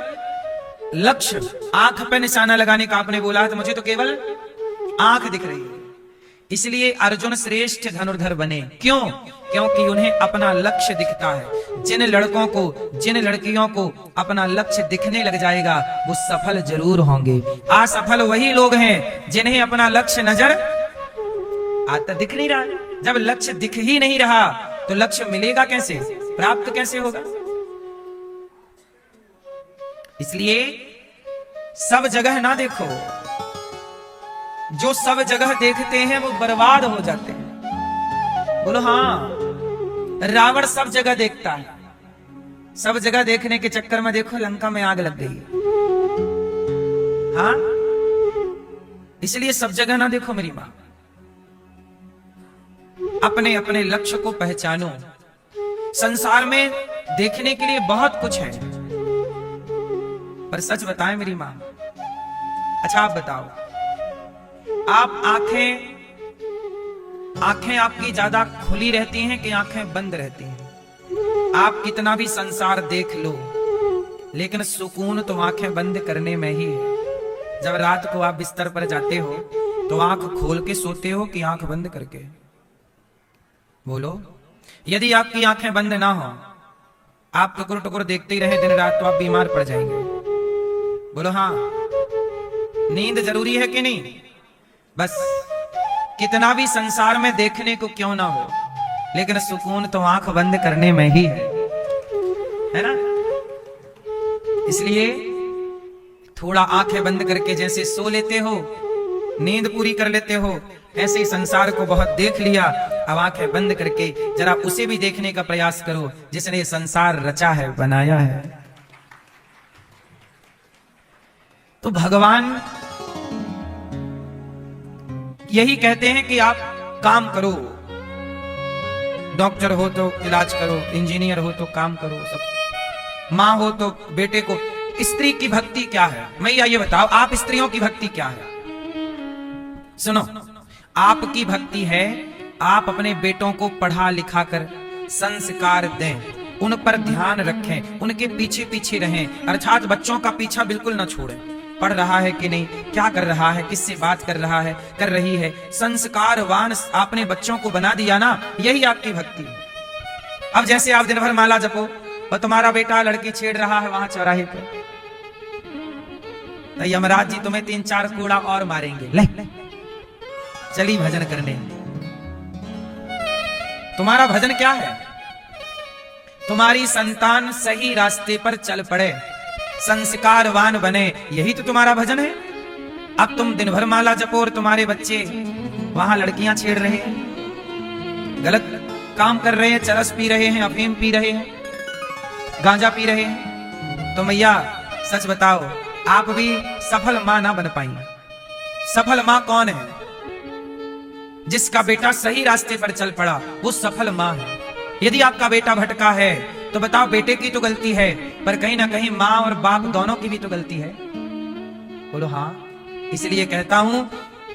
लक्ष्य, आंख पे निशाना लगाने का आपने बोला, तो मुझे तो केवल आंख दिख रही है। इसलिए अर्जुन श्रेष्ठ धनुर्धर बने। क्यों? क्योंकि उन्हें अपना लक्ष्य दिखता है। जिन लड़कों को, जिन लड़कियों को अपना लक्ष्य दिखने लग जाएगा वो सफल जरूर होंगे। असफल वही लोग हैं जिन्हें अपना लक्ष्य नजर आता दिख नहीं रहा। जब लक्ष्य दिख ही नहीं रहा तो लक्ष्य मिलेगा कैसे, प्राप्त कैसे होगा? इसलिए सब जगह ना देखो। जो सब जगह देखते हैं वो बर्बाद हो जाते हैं। बोलो हाँ। रावण सब जगह देखता है, सब जगह देखने के चक्कर में देखो लंका में आग लग गई। हाँ, इसलिए सब जगह ना देखो मेरी मां। अपने अपने लक्ष्य को पहचानो। संसार में देखने के लिए बहुत कुछ है, पर सच बताएं मेरी मां, अच्छा आप बताओ, आप आंखें आपकी ज्यादा खुली रहती हैं कि आंखें बंद रहती हैं? आप कितना भी संसार देख लो, लेकिन सुकून तो आंखें बंद करने में ही है। जब रात को आप बिस्तर पर जाते हो तो आंख खोल के सोते हो कि आंख बंद करके? बोलो। यदि आपकी आंखें बंद ना हो, आप टुकुर टुकुर देखते ही रहे दिन रात, तो आप बीमार पड़ जाएंगे। बोलो हाँ। नींद जरूरी है कि नहीं? बस कितना भी संसार में देखने को क्यों ना हो, लेकिन सुकून तो आंख बंद करने में ही है ना? इसलिए थोड़ा आंखें बंद करके जैसे सो लेते हो, नींद पूरी कर लेते हो, ऐसे ही संसार को बहुत देख लिया, अब आंखें बंद करके जरा उसे भी देखने का प्रयास करो जिसने संसार रचा है, बनाया है। तो भगवान यही कहते हैं कि आप काम करो। डॉक्टर हो तो इलाज करो, इंजीनियर हो तो काम करो, सब। मां हो तो बेटे को। स्त्री की भक्ति क्या है? मैया ये बताओ, आप स्त्रियों की भक्ति क्या है? सुनो, आपकी भक्ति है आप अपने बेटों को पढ़ा लिखा कर संस्कार दें, उन पर ध्यान रखें, उनके पीछे पीछे रहें, अर्थात बच्चों का पीछा बिल्कुल न छोड़ें। पढ़ रहा है कि नहीं, क्या कर रहा है, किससे बात कर रहा है, कर रही है, संस्कारवान आपने बच्चों को बना दिया ना, यही आपकी भक्ति है। अब जैसे आप दिन भर माला जपो और तुम्हारा बेटा लड़की छेड़ रहा है वहां चौराहे पे, तो यमराज जी तुम्हें 3-4 कूड़ा और मारेंगे, ले चली भजन करने। तुम्हारा भजन क्या है? तुम्हारी संतान सही रास्ते पर चल पड़े, संस्कारवान बने, यही तो तुम्हारा भजन है। अब तुम दिन भर माला जपो और तुम्हारे बच्चे वहां लड़कियां छेड़ रहे हैं, गलत काम कर रहे हैं, चरस पी रहे हैं, अफीम पी रहे हैं, गांजा पी रहे हैं, तो मैया सच बताओ आप भी सफल मां ना बन पाई। सफल मां कौन है? जिसका बेटा सही रास्ते पर चल पड़ा, वो सफल मां है। यदि आपका बेटा भटका है तो बताओ बेटे की तो गलती है, पर कहीं ना कहीं मां और बाप दोनों की भी तो गलती है। बोलो हाँ। इसलिए कहता हूं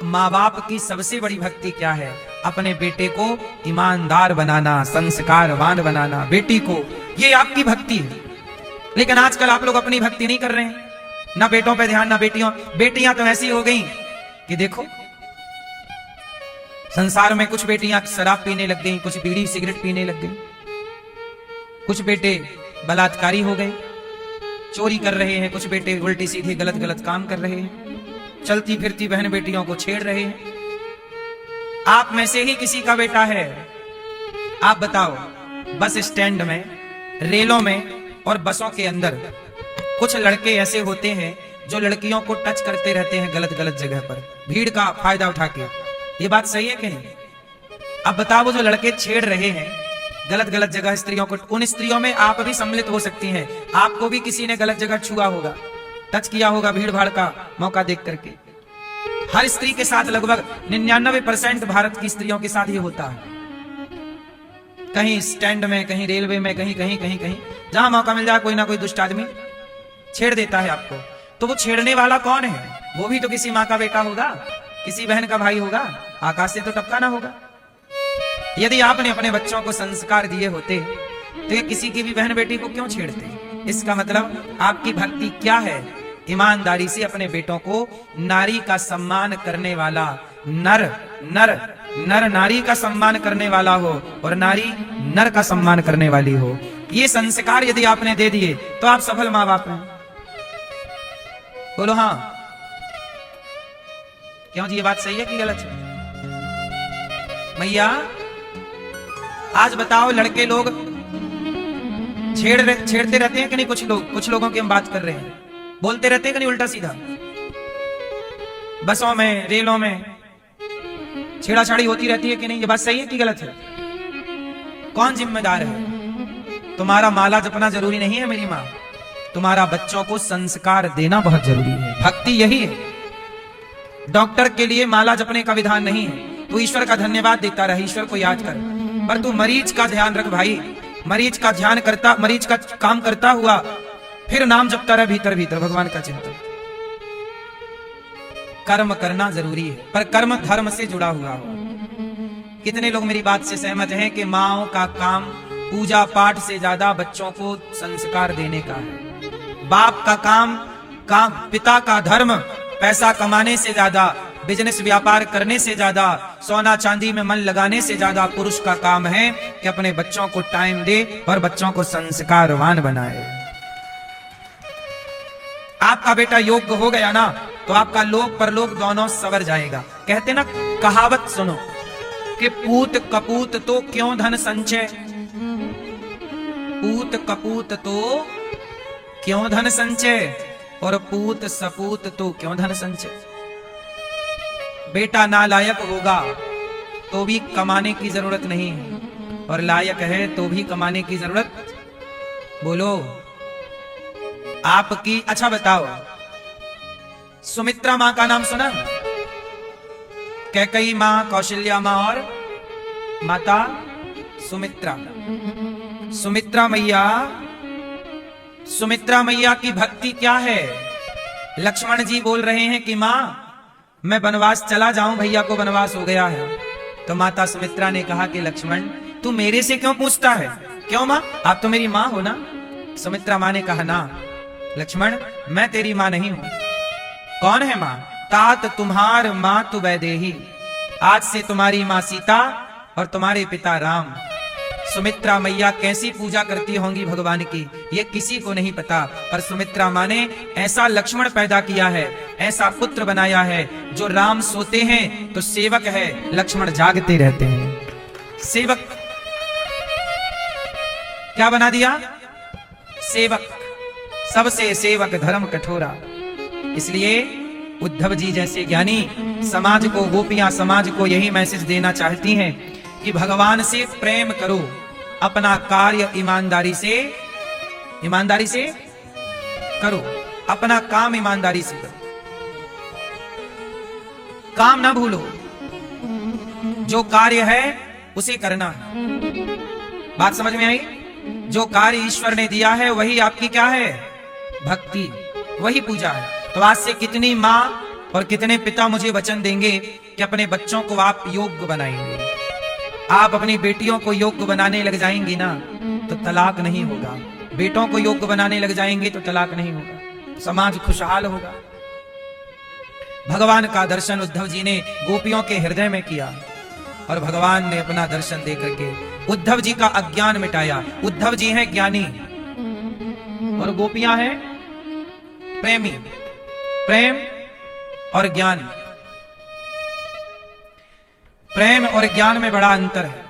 माँ बाप की सबसे बड़ी भक्ति क्या है? अपने बेटे को ईमानदार बनाना, संस्कारवान बनाना, बेटी को, ये आपकी भक्ति है। लेकिन आजकल आप लोग अपनी भक्ति नहीं कर रहे हैं, ना बेटों पे ध्यान ना बेटियों। बेटियां तो ऐसी हो गई कि देखो संसार में कुछ बेटियां शराब पीने लग गई, कुछ बीड़ी सिगरेट पीने लग गई, कुछ बेटे बलात्कारी हो गए, चोरी कर रहे हैं, कुछ बेटे उल्टी सीधे गलत गलत काम कर रहे हैं, चलती फिरती बहन बेटियों को छेड़ रहे हैं। आप में से ही किसी का बेटा है, आप बताओ बस स्टैंड में, रेलों में और बसों के अंदर कुछ लड़के ऐसे होते हैं जो लड़कियों को टच करते रहते हैं गलत गलत जगह पर, भीड़ का फायदा उठा के। ये बात सही है कि नहीं? अब बताओ जो लड़के छेड़ रहे हैं गलत गलत जगह स्त्रियों को, उन स्त्रियों में आप भी सम्मिलित हो सकती हैं। आपको भी किसी ने गलत जगह छुआ होगा, टच किया होगा भीड़ भाड़ का मौका देख करके। हर स्त्री के साथ, लगभग 99% भारत की स्त्रियों के साथ ये होता है। कहीं स्टैंड में, कहीं रेलवे में, कहीं कहीं कहीं कहीं जहां मौका मिल जाए कोई ना कोई दुष्ट आदमी छेड़ देता है आपको। तो वो छेड़ने वाला कौन है? वो भी तो किसी माँ का बेटा होगा, किसी बहन का भाई होगा, आकाश से तो टपका ना होगा। यदि आपने अपने बच्चों को संस्कार दिए होते तो ये किसी की भी बहन बेटी को क्यों छेड़ते? इसका मतलब आपकी भक्ति क्या है? ईमानदारी से अपने बेटों को नारी का सम्मान करने वाला, नर नर नर नारी का सम्मान करने वाला हो और नारी नर का सम्मान करने वाली हो। ये संस्कार यदि आपने दे दिए तो आप सफल माँ बाप हैं। बोलो हाँ। क्यों जी, ये बात सही है कि गलत है? मैया आज बताओ, लड़के लोग छेड़ते रहते हैं कि नहीं? कुछ लोगों की हम बात कर रहे हैं, बोलते रहते हैं कि नहीं उल्टा सीधा? बसों में, रेलों में छेड़ाछाड़ी होती रहती है कि नहीं? ये बात सही है कि गलत है? कौन जिम्मेदार है? तुम्हारा माला जपना जरूरी नहीं है मेरी माँ, तुम्हारा बच्चों को संस्कार देना बहुत जरूरी है। भक्ति यही है। डॉक्टर के लिए माला जपने का विधान नहीं है। तू ईश्वर का धन्यवाद देता रहे, ईश्वर को याद कर, पर तू मरीज का ध्यान रख भाई। मरीज का ध्यान करता, मरीज का काम करता हुआ फिर नाम जपता रहे भीतर भीतर, भगवान का चिंतन। कर्म करना जरूरी है, पर कर्म धर्म से जुड़ा हुआ हो। कितने लोग मेरी बात से सहमत हैं कि माओ का काम पूजा पाठ से ज्यादा बच्चों को संस्कार देने का है? बाप का काम पिता का धर्म पैसा कमाने से ज्यादा, बिजनेस व्यापार करने से ज्यादा, सोना चांदी में मन लगाने से ज्यादा पुरुष का काम है कि अपने बच्चों को टाइम दे और बच्चों को संस्कारवान बनाए। आपका बेटा योग्य हो गया ना तो आपका लोक परलोक दोनों सवर जाएगा। कहते ना, कहावत सुनो कि पूत कपूत तो क्यों धन संचय, पूत कपूत तो क्यों धन संचय, और पूत सपूत तो क्यों धन संचय। बेटा नालायक होगा तो भी कमाने की जरूरत नहीं है, और लायक है तो भी कमाने की जरूरत। बोलो आपकी। अच्छा बताओ, सुमित्रा मां का नाम सुना? कैकेयी मां, कौशल्या मां और माता सुमित्रा। सुमित्रा मैया की भक्ति क्या है? लक्ष्मण जी बोल रहे हैं कि मां मैं वनवास चला जाऊं, भैया को वनवास हो गया है, तो माता सुमित्रा ने कहा कि लक्ष्मण तू मेरे से क्यों पूछता है? क्यों माँ, आप तो मेरी माँ हो ना। सुमित्रा माँ ने कहा ना लक्ष्मण, मैं तेरी माँ नहीं हूं। कौन है माँ? तात तुम्हार माँ तु वैदेही, आज से तुम्हारी माँ सीता और तुम्हारे पिता राम। सुमित्रा मैया कैसी पूजा करती होंगी भगवान की, ये किसी को नहीं पता, पर सुमित्रा माँ ने ऐसा लक्ष्मण पैदा किया है, ऐसा पुत्र बनाया है, जो राम सोते हैं तो सेवक है, लक्ष्मण जागते रहते हैं। सेवक क्या बना दिया? सेवक, सबसे सेवक धर्म कठोरा। इसलिए उद्धव जी जैसे ज्ञानी समाज को, गोपियां समाज को यही मैसेज देना चाहती हैं कि भगवान से प्रेम करो, अपना कार्य ईमानदारी से करो, अपना काम ईमानदारी से करो, काम ना भूलो, जो कार्य है उसे करना है। बात समझ में आई? जो कार्य ईश्वर ने दिया है वही आपकी क्या है? भक्ति, वही पूजा है। तो आज से कितनी माँ और कितने पिता मुझे वचन देंगे कि अपने बच्चों को आप योग्य बनाएंगे, आप अपनी बेटियों को योग्य बनाने लग जाएंगी ना तो तलाक नहीं होगा, बेटों को योग्य बनाने लग जाएंगे तो तलाक नहीं होगा, समाज खुशहाल होगा। भगवान का दर्शन उद्धव जी ने गोपियों के हृदय में किया और भगवान ने अपना दर्शन दे करके उद्धव जी का अज्ञान मिटाया। उद्धव जी हैं ज्ञानी और गोपियां हैं प्रेमी। प्रेम और ज्ञान, प्रेम और ज्ञान में बड़ा अंतर है।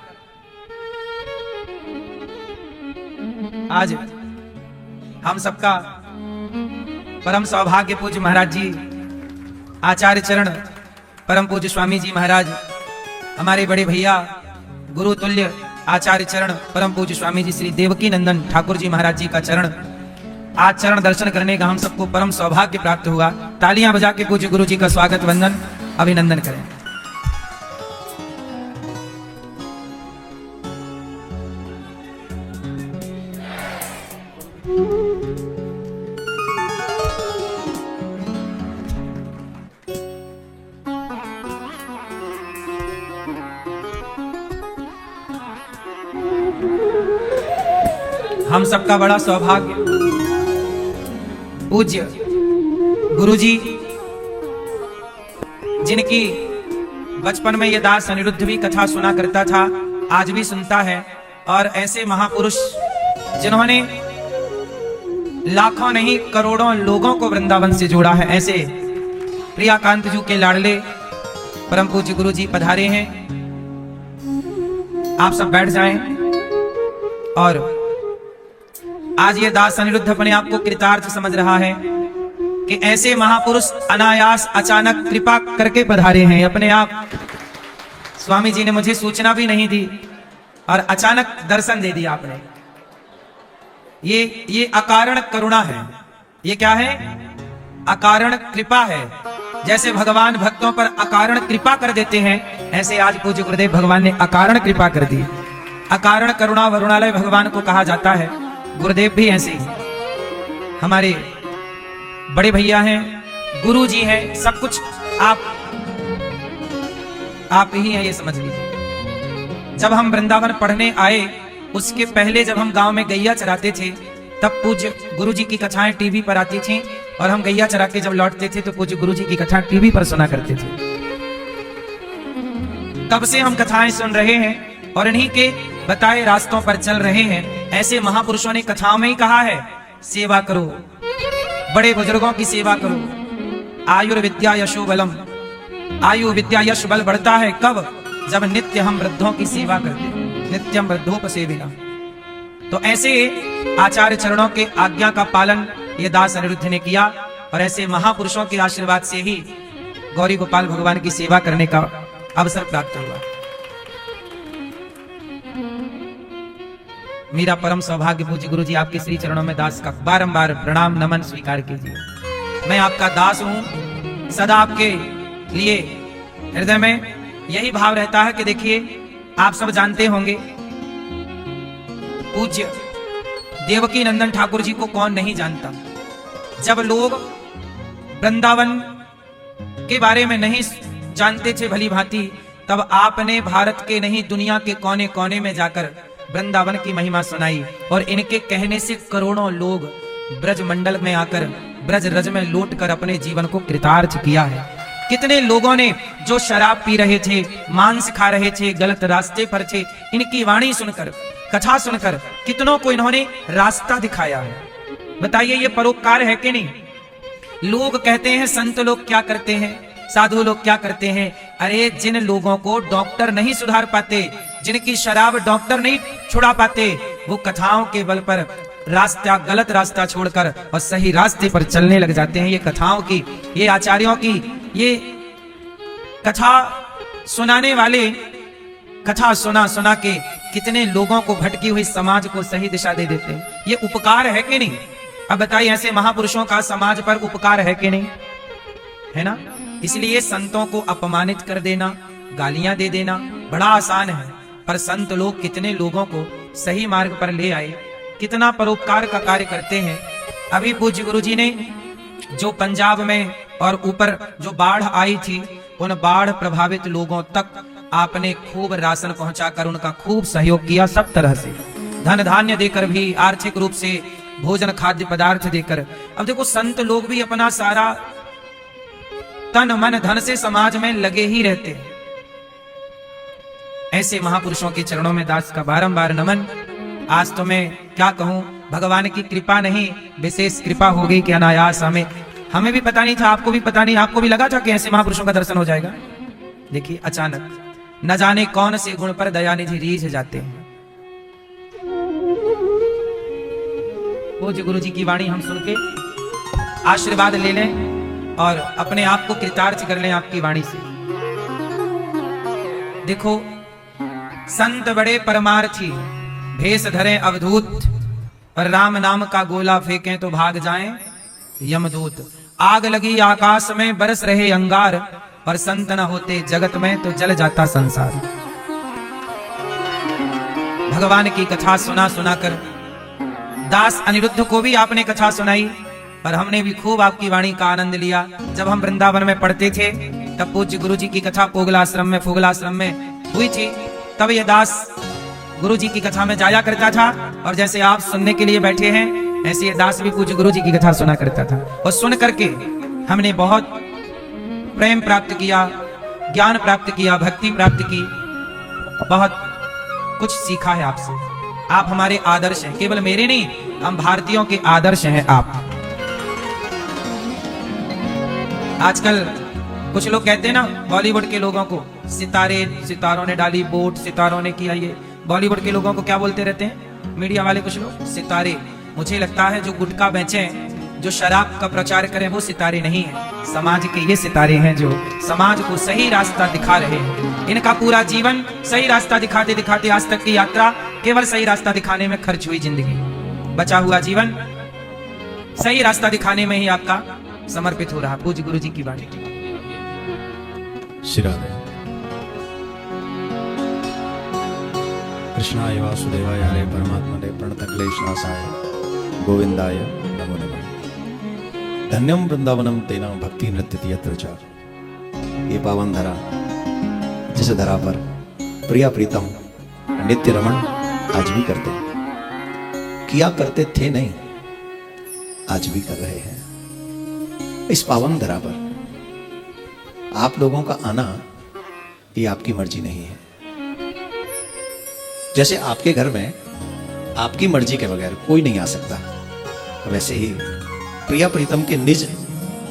आज हम सबका परम सौभाग्य पूज्य महाराज जी आचार्य चरण परम पूज्य स्वामी जी महाराज, हमारे बड़े भैया गुरु तुल्य आचार्य चरण परम पूज्य स्वामी जी श्री देवकी नंदन ठाकुर जी महाराज जी का चरण, आज चरण दर्शन करने का हम सबको परम सौभाग्य प्राप्त हुआ। तालियां बजा के पूज्य गुरु जी का स्वागत वंदन अभिनंदन करें। हम सबका बड़ा सौभाग्य पूज्य गुरुजी, जिनकी बचपन में ये दास अनिरुद्ध भी कथा सुना करता था, आज भी सुनता है। और ऐसे महापुरुष जिन्होंने लाखों नहीं करोड़ों लोगों को वृंदावन से जोड़ा है, ऐसे प्रियाकांत जी के लाडले परम पूज्य गुरुजी पधारे हैं। आप सब बैठ जाएं। और आज ये दास अनिरुद्ध अपने आप को कृतार्थ समझ रहा है कि ऐसे महापुरुष अनायास अचानक कृपा करके पधारे हैं अपने आप। स्वामी जी ने मुझे सूचना भी नहीं दी और अचानक दर्शन दे दिया आपने। ये अकारण करुणा है। ये क्या है? अकारण कृपा है। जैसे भगवान भक्तों पर अकारण कृपा कर देते हैं, ऐसे आज पूज्य गुरुदेव भगवान ने अकारण कृपा कर दी। अकारण करुणा वरुणालय भगवान को कहा जाता है। गुरुदेव भी ऐसे ही हमारे बड़े भैया हैं, गुरु जी हैं, सब कुछ आप ही हैं, ये समझ लीजिए। जब हम वृंदावन पढ़ने आए, उसके पहले जब हम गांव में गैया चराते थे, तब पूज्य गुरु जी की कथाएं टीवी पर आती थी और हम गैया चरा के जब लौटते थे तो पूज्य गुरु जी की कथा टीवी पर सुना करते थे। तब से हम कथाएं सुन रहे हैं और इन्हीं के बताए रास्तों पर चल रहे हैं। ऐसे महापुरुषों ने कथाओं में ही कहा है, सेवा करो, बड़े बुजुर्गों की सेवा करो। आयुर्विद्या यशो बलम, आयु विद्या यश बल बढ़ता है कब? जब नित्य हम वृद्धों की सेवा करते हैं, नित्यम वृद्धोपसेविना। तो ऐसे आचार्य चरणों के आज्ञा का पालन ये दास अनिरुद्ध ने किया और ऐसे महापुरुषों के आशीर्वाद से ही गौरी गोपाल भगवान की सेवा करने का अवसर प्राप्त हुआ। मेरा परम सौभाग्य पूज्य गुरु जी आपके श्री चरणों में दास का बारंबार प्रणाम नमन स्वीकार कीजिए। मैं आपका दास हूं, सदा आपके लिए हृदय में यही भाव रहता है कि देखिए, आप सब जानते होंगे पूज्य देवकी नंदन ठाकुर जी को कौन नहीं जानता। जब लोग वृंदावन के बारे में नहीं जानते थे भली भांति, तब आपने भारत के नहीं दुनिया के कोने कोने में जाकर वृंदावन की महिमा सुनाई और इनके कहने से करोड़ों लोग ब्रज मंडल में आकर ब्रज रज में लौट कर अपने जीवन को कृतार्थ किया है। कितने लोगों ने जो शराब पी रहे थे, मांस खा रहे थे, गलत रास्ते पर थे, इनकी वाणी सुनकर, कथा सुनकर कितनों को इन्होंने रास्ता दिखाया है। बताइए ये परोपकार है कि नहीं? लोग कहते हैं संत लोग क्या करते हैं, साधु लोग क्या करते हैं? अरे जिन लोगों को डॉक्टर नहीं सुधार पाते, जिनकी शराब डॉक्टर नहीं छुड़ा पाते, वो कथाओं के बल पर रास्ता, गलत रास्ता छोड़कर और सही रास्ते पर चलने लग जाते हैं। ये कथाओं की, ये आचार्यों की, ये कथा सुनाने वाले कथा सुना सुना के कितने लोगों को, भटकी हुई समाज को सही दिशा दे देते हैं। ये उपकार है कि नहीं? अब बताइए, ऐसे महापुरुषों का समाज पर उपकार है कि नहीं? है ना? इसलिए संतों को अपमानित कर देना, गालियां दे देना बड़ा आसान है, पर संत लोग कितने लोगों को सही मार्ग पर ले आए, कितना परोपकार का कार्य करते हैं। अभी पूज्य गुरु जी ने जो पंजाब में और ऊपर जो बाढ़ आई थी, उन बाढ़ प्रभावित लोगों तक आपने खूब राशन पहुंचाकर उनका खूब सहयोग किया, सब तरह से धन धान्य देकर भी, आर्थिक रूप से भोजन खाद्य पदार्थ देकर। अब देखो संत लोग भी अपना सारा तन मन धन से समाज में लगे ही रहते हैं। ऐसे महापुरुषों के चरणों में दास का बारंबार नमन। आज तो मैं क्या कहूं, भगवान की कृपा नहीं, विशेष कृपा हो गई कि अनायास हमें भी पता नहीं था, आपको भी पता नहीं, आपको भी लगा था कि ऐसे महापुरुषों का दर्शन हो जाएगा। देखिए अचानक न जाने कौन से गुण पर दयानिधि रीझ जाते हैं। पूज्य गुरु जी की वाणी हम सुन के आशीर्वाद ले लें और अपने आप को कृतार्थ कर लें आपकी वाणी से। देखो संत बड़े परमार्थी, भेष धरे अवधूत, पर राम नाम का गोला फेंकें तो भाग जाएं यमदूत। आग लगी आकाश में बरस रहे अंगार, और संत न होते जगत में तो जल जाता संसार। भगवान की कथा सुना सुनाकर दास अनिरुद्ध को भी आपने कथा सुनाई, और हमने भी खूब आपकी वाणी का आनंद लिया। जब हम वृंदावन में पढ़ते थे तब पूज्य गुरु जी की कथा फोगलाश्रम में हुई थी, तब यह दास गुरु जी की कथा में जाया करता था, और जैसे आप सुनने के लिए बैठे हैं ऐसे ये दास भी पूज्य गुरु जी की कथा सुना करता था। और सुन करके हमने बहुत प्रेम प्राप्त किया, ज्ञान प्राप्त किया, भक्ति प्राप्त की, बहुत कुछ सीखा है आपसे। आप हमारे आदर्श हैं, केवल मेरे नहीं, हम भारतीयों के आदर्श हैं आप। आजकल कुछ लोग कहते हैं ना, बॉलीवुड के लोगों को सितारों ने डाली वोट, सितारों ने किया ये। बॉलीवुड के लोगों को क्या बोलते रहते हैं मीडिया वाले कुछ लोग? सितारे। मुझे लगता है जो गुटखा बेचे, जो शराब का प्रचार करें, वो सितारे नहीं हैं। समाज के ये सितारे हैं जो समाज को सही रास्ता दिखा रहे हैं। इनका पूरा जीवन सही रास्ता दिखाते दिखाते आज तक की यात्रा केवल सही रास्ता दिखाने में खर्च हुई। जिंदगी, बचा हुआ जीवन सही रास्ता दिखाने में ही आपका समर्पित हो रहा। पूज्य गुरु जी की वाणी। कृष्णाय वासुदेवाय हरे परमात्मने प्रणतक्लेशनाशाय गोविंदाय नमो नमः। धन्यम वृंदावनम तेना भक्ति नृत्यति यत्र च। ये पावन धरा, जिस धरा पर प्रिया प्रीतम नित्य रमण आज भी करते हैं, किया करते थे नहीं, आज भी कर रहे हैं। इस पावन धरा पर आप लोगों का आना ये आपकी मर्जी नहीं है। जैसे आपके घर में आपकी मर्जी के बगैर कोई नहीं आ सकता, वैसे ही प्रिया प्रीतम के निज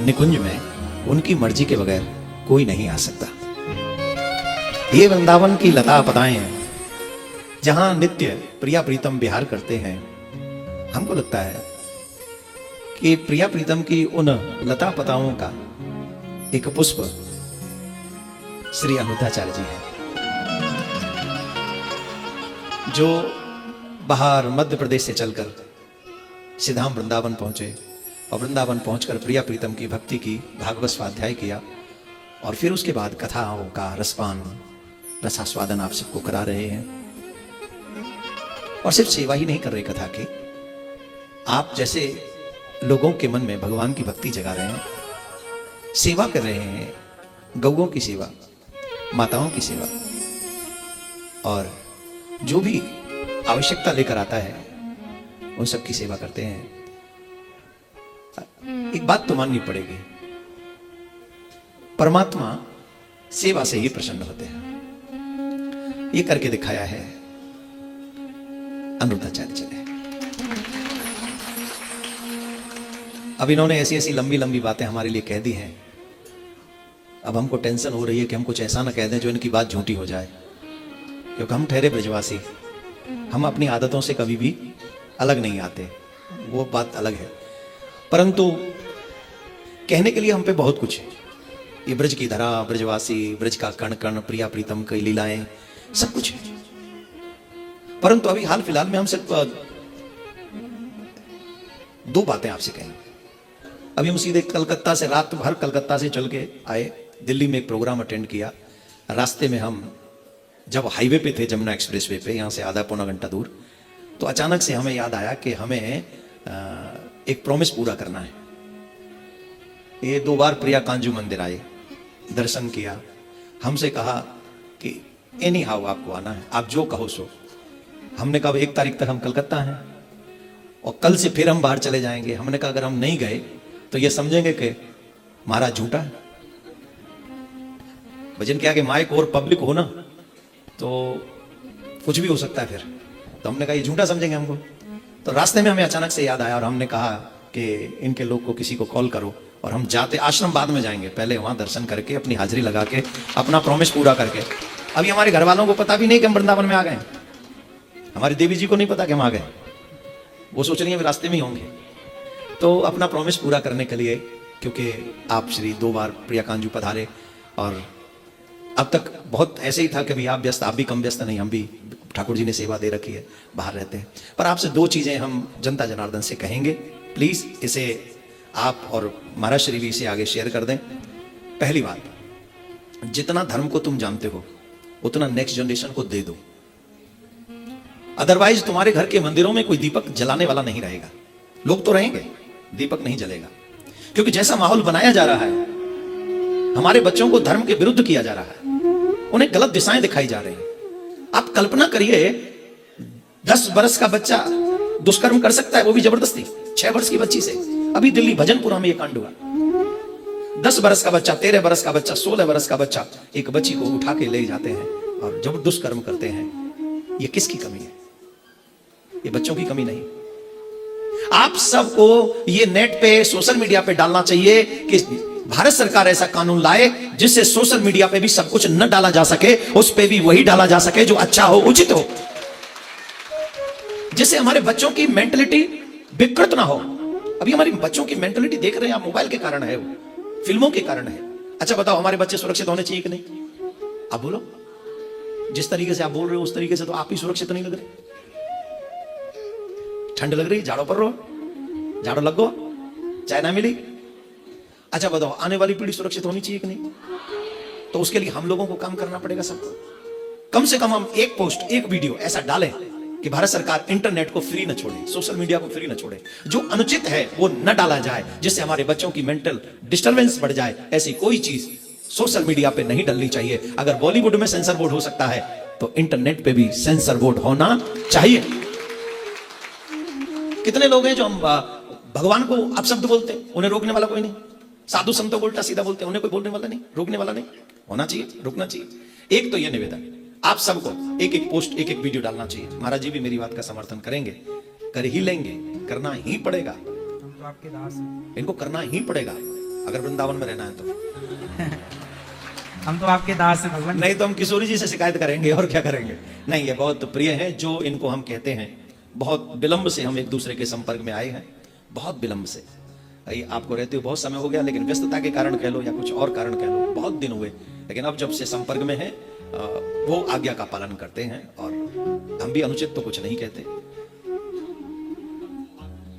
निकुंज में उनकी मर्जी के बगैर कोई नहीं आ सकता। ये वृंदावन की लता पताएं हैं जहां नित्य प्रिया प्रीतम विहार करते हैं। हमको लगता है कि प्रिया प्रीतम की उन लता पताओं का एक पुष्प श्री अनिरुद्धाचार्य जी हैं, जो बाहर मध्य प्रदेश से चलकर सीधा वृंदावन पहुंचे और वृंदावन पहुंचकर प्रिया प्रीतम की भक्ति की, भागवत स्वाध्याय किया, और फिर उसके बाद कथाओं का रसपान, रसास्वादन आप सबको करा रहे हैं। और सिर्फ सेवा ही नहीं कर रहे कथा की, आप जैसे लोगों के मन में भगवान की भक्ति जगा रहे हैं, सेवा कर रहे हैं, गौओं की सेवा, माताओं की सेवा, और जो भी आवश्यकता लेकर आता है उन सब की सेवा करते हैं। एक बात तो माननी पड़ेगी, परमात्मा सेवा से ही प्रसन्न होते हैं। ये करके दिखाया है अनिरुद्धाचार्य जी ने। अब इन्होंने ऐसी ऐसी लंबी लंबी बातें हमारे लिए कह दी हैं। अब हमको टेंशन हो रही है कि हम कुछ ऐसा ना कह दें जो इनकी बात झूठी हो जाए, क्योंकि हम ठहरे ब्रजवासी, हम अपनी आदतों से कभी भी अलग नहीं आते, वो बात अलग है। परंतु कहने के लिए हम पे बहुत कुछ है। ये ब्रज की धरा, ब्रजवासी, ब्रज का कण कण, प्रिया प्रीतम की लीलाएं, सब कुछ है। परंतु अभी हाल फिलहाल में हम सिर्फ दो बातें आपसे कहेंगे। अभी हम सीधे कलकत्ता से, रात भर कलकत्ता से चल के आए, दिल्ली में एक प्रोग्राम अटेंड किया। रास्ते में हम जब हाईवे पे थे, जमुना एक्सप्रेसवे पे, यहाँ से आधा पौना घंटा दूर, तो अचानक से हमें याद आया कि हमें एक प्रॉमिस पूरा करना है। ये 2 बार प्रिया कांजू मंदिर आए, दर्शन किया, हमसे कहा कि एनी हाउ आपको आना है, आप जो कहो सो। हमने कहा 1 तारीख तक हम कलकत्ता हैं और कल से फिर हम बाहर चले जाएंगे। हमने कहा अगर हम नहीं गए तो ये समझेंगे कि महाराज झूठा है। भजन क्या कि माइक और पब्लिक हो ना तो कुछ भी हो सकता है फिर, तो हमने कहा ये झूठा समझेंगे हमको। तो रास्ते में हमें अचानक से याद आया और हमने कहा कि इनके लोग को किसी को कॉल करो, और हम जाते, आश्रम बाद में जाएंगे, पहले वहां दर्शन करके अपनी हाजिरी लगा के अपना प्रॉमिस पूरा करके। अभी हमारे घर वालों को पता भी नहीं कि हम वृंदावन में आ गए, हमारी देवी जी को नहीं पता कि हम आ गए, वो सोच रही है रास्ते में ही होंगे। तो अपना प्रॉमिस पूरा करने के लिए, क्योंकि आप श्री 2 बार प्रिया कांजू पधारे, और अब तक बहुत ऐसे ही था कि भाई आप व्यस्त, आप भी कम व्यस्त नहीं, हम भी, ठाकुर जी ने सेवा दे रखी है, बाहर रहते हैं। पर आपसे 2 चीजें हम जनता जनार्दन से कहेंगे, प्लीज इसे आप और महाराज श्री भी इसे आगे शेयर कर दें। पहली बात, जितना धर्म को तुम जानते हो उतना नेक्स्ट जनरेशन को दे दो, अदरवाइज तुम्हारे घर के मंदिरों में कोई दीपक जलाने वाला नहीं रहेगा। लोग तो रहेंगे, दीपक नहीं जलेगा, क्योंकि जैसा माहौल बनाया जा रहा है, हमारे बच्चों को धर्म के विरुद्ध किया जा रहा है, उन्हें गलत दिशाएं दिखाई जा रही हैं। आप कल्पना करिए, 10 बरस का बच्चा दुष्कर्म कर सकता है, वो भी जबरदस्ती, 6 वर्ष की बच्ची से। अभी दिल्ली भजनपुरा में यह कांड हुआ, 10 बरस का बच्चा, 13 बरस का बच्चा, 16 बरस का बच्चा, एक बच्ची को उठा के ले जाते हैं और जब दुष्कर्म करते हैं। ये किसकी कमी है? ये बच्चों की कमी नहीं। आप सबको ये नेट पे, सोशल मीडिया पे डालना चाहिए कि भारत सरकार ऐसा कानून लाए जिससे सोशल मीडिया पे भी सब कुछ न डाला जा सके, उस पे भी वही डाला जा सके जो अच्छा हो, उचित हो, जिससे हमारे बच्चों की मेंटलिटी विकृत ना हो। अभी हमारी बच्चों की मेंटलिटी देख रहे हैं आप, मोबाइल के कारण है, वो फिल्मों के कारण है। अच्छा बताओ, हमारे बच्चे सुरक्षित होने चाहिए कि नहीं? आप बोलो। जिस तरीके से आप बोल रहे हो उस तरीके से तो आप ही सुरक्षित नहीं लग रहे। ठंड लग रही, झाड़ों पर रहो, झाड़ो लग गो, चाय ना मिली। अच्छा बताओ, आने वाली पीढ़ी सुरक्षित होनी चाहिए कि नहीं? तो उसके लिए हम लोगों को काम करना पड़ेगा सबको। कम से कम हम एक पोस्ट, एक वीडियो ऐसा डालें कि भारत सरकार इंटरनेट को फ्री न छोड़े, सोशल मीडिया को फ्री न छोड़े, जो अनुचित है वो न डाला जाए, जिससे हमारे बच्चों की मेंटल डिस्टर्बेंस बढ़ जाए। ऐसी कोई चीज सोशल मीडिया पे नहीं डलनी चाहिए। अगर बॉलीवुड में सेंसर बोर्ड हो सकता है तो इंटरनेट पे भी सेंसर बोर्ड होना चाहिए। कितने लोग हैं जो हम भगवान को अपशब्द बोलते हैं, उन्हें रोकने वाला कोई नहीं। साधु संतों को उल्टा सीधा बोलते हैं, उन्हें कोई बोलने वाला नहीं, रोकने वाला नहीं। होना चाहिए, रुकना चाहिए। एक तो यह निवेदन, आप सबको एक एक पोस्ट, एक एक वीडियो डालना चाहिए। महाराज जी भी मेरी बात का समर्थन करेंगे, कर ही लेंगे, करना ही पड़ेगा। हम तो आपके दास हैं। इनको करना ही पड़ेगा अगर वृंदावन में रहना है तो। हम तो आपके दास हैं भगवान। नहीं तो हम किशोरी जी से शिकायत करेंगे और क्या करेंगे। नहीं, ये बहुत प्रिय है जो इनको हम कहते हैं। बहुत विलंब से हम एक दूसरे के संपर्क में आए हैं, बहुत विलंब से। आपको रहते हुए बहुत समय हो गया, लेकिन व्यस्तता के कारण कह लो या कुछ और कारण कह लो, बहुत दिन हुए। लेकिन अब जब से संपर्क में है, वो आज्ञा का पालन करते हैं और हम भी अनुचित तो कुछ नहीं कहते।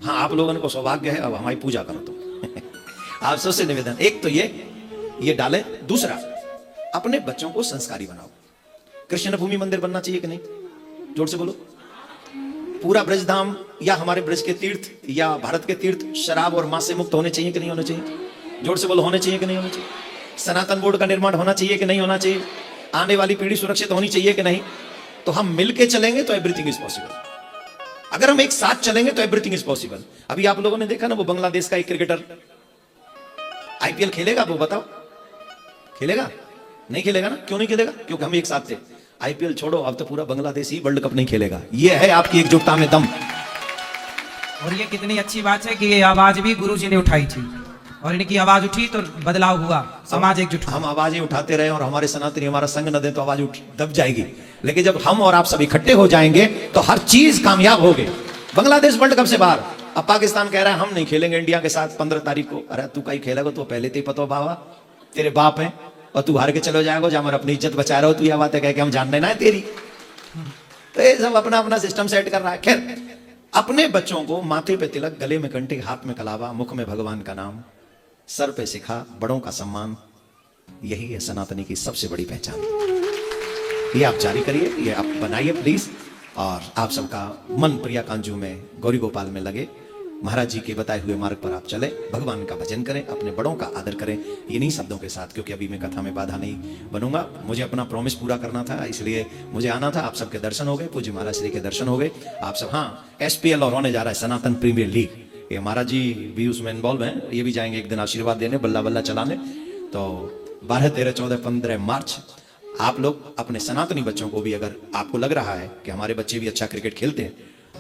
हाँ, आप लोगों को सौभाग्य है, अब हमारी पूजा करो तो। आप सबसे निवेदन, एक तो ये डालें। दूसरा, अपने बच्चों को संस्कारी बनाओ। कृष्ण भूमि मंदिर बनना चाहिए कि नहीं? जोर से बोलो। पूरा ब्रजधाम या हमारे ब्रज के तीर्थ या भारत के तीर्थ शराब और मांस से मुक्त होने चाहिए कि नहीं होने चाहिए? जोर से बोलो, होने चाहिए कि नहीं होने चाहिए? सनातन बोर्ड का निर्माण होना चाहिए कि नहीं होना चाहिए? आने वाली पीढ़ी सुरक्षित होनी चाहिए कि नहीं? तो हम मिलके चलेंगे तो एवरीथिंग इज पॉसिबल। अगर हम एक साथ चलेंगे तो एवरीथिंग इज पॉसिबल। अभी आप लोगों ने देखा ना, वो बांग्लादेश का एक क्रिकेटर आईपीएल खेलेगा, वो बताओ खेलेगा? नहीं खेलेगा ना। क्यों नहीं खेलेगा? क्योंकि हम एक साथ थे। आईपीएल छोड़ो, अब तो पूरा बांग्लादेश ही वर्ल्ड कप नहीं खेलेगा। ये है आपकी एकजुटता में दम। और ये कितनी अच्छी बात है कि ये आवाज भी गुरुजी ने उठाई थी, और इनकी आवाज उठी तो बदलाव हुआ, समाज एकजुट हुआ। हम आवाजें उठाते रहे और हमारे सनातनी हमारा संग न दे तो आवाज दब जाएगी। लेकिन जब हम और आप सब इकट्ठे हो जाएंगे तो हर चीज कामयाब होगी। बांग्लादेश वर्ल्ड कप से बाहर, अब पाकिस्तान कह रहा है हम नहीं खेलेंगे इंडिया के साथ 15 तारीख को। अरे तू कहीं खेलेगा तो पहले तो ही पता बाबा, तेरे बाप है और तू हार के चलो जाएगा, जहां अपनी इज्जत बचा रहे हो। तू यह बात है कह के हम जानने ना है तेरी। तो ये सब अपना अपना सिस्टम सेट कर रहा है। खैर, अपने बच्चों को माथे पे तिलक, गले में कंठी, हाथ में कलावा, मुख में भगवान का नाम, सर पे सिखा, बड़ों का सम्मान, यही है सनातनी की सबसे बड़ी पहचान। ये आप जारी करिए, ये आप बनाइए प्लीज। और आप सबका मन प्रिया कांजू में, गौरी गोपाल में लगे। महाराज जी के बताए हुए मार्ग पर आप चले, भगवान का भजन करें, अपने बड़ों का आदर करें, इन्हीं शब्दों के साथ। क्योंकि अभी मैं कथा में बाधा नहीं बनूंगा, मुझे अपना प्रॉमिस पूरा करना था, इसलिए मुझे आना था। आप सबके दर्शन हो गए, पूज्य महाराज श्री के दर्शन हो गए। आप सब, हाँ, एसपीएल और होने जा रहा है सनातन प्रीमियर लीग, ये महाराज जी भी उसमें इन्वॉल्व हैं। ये भी जाएंगे एक दिन आशीर्वाद देने, बल्ला बल्ला चलाने। तो 12, 13, 14, 15 मार्च आप लोग अपने सनातनी बच्चों को भी, अगर आपको लग रहा है कि हमारे बच्चे भी अच्छा क्रिकेट खेलते हैं,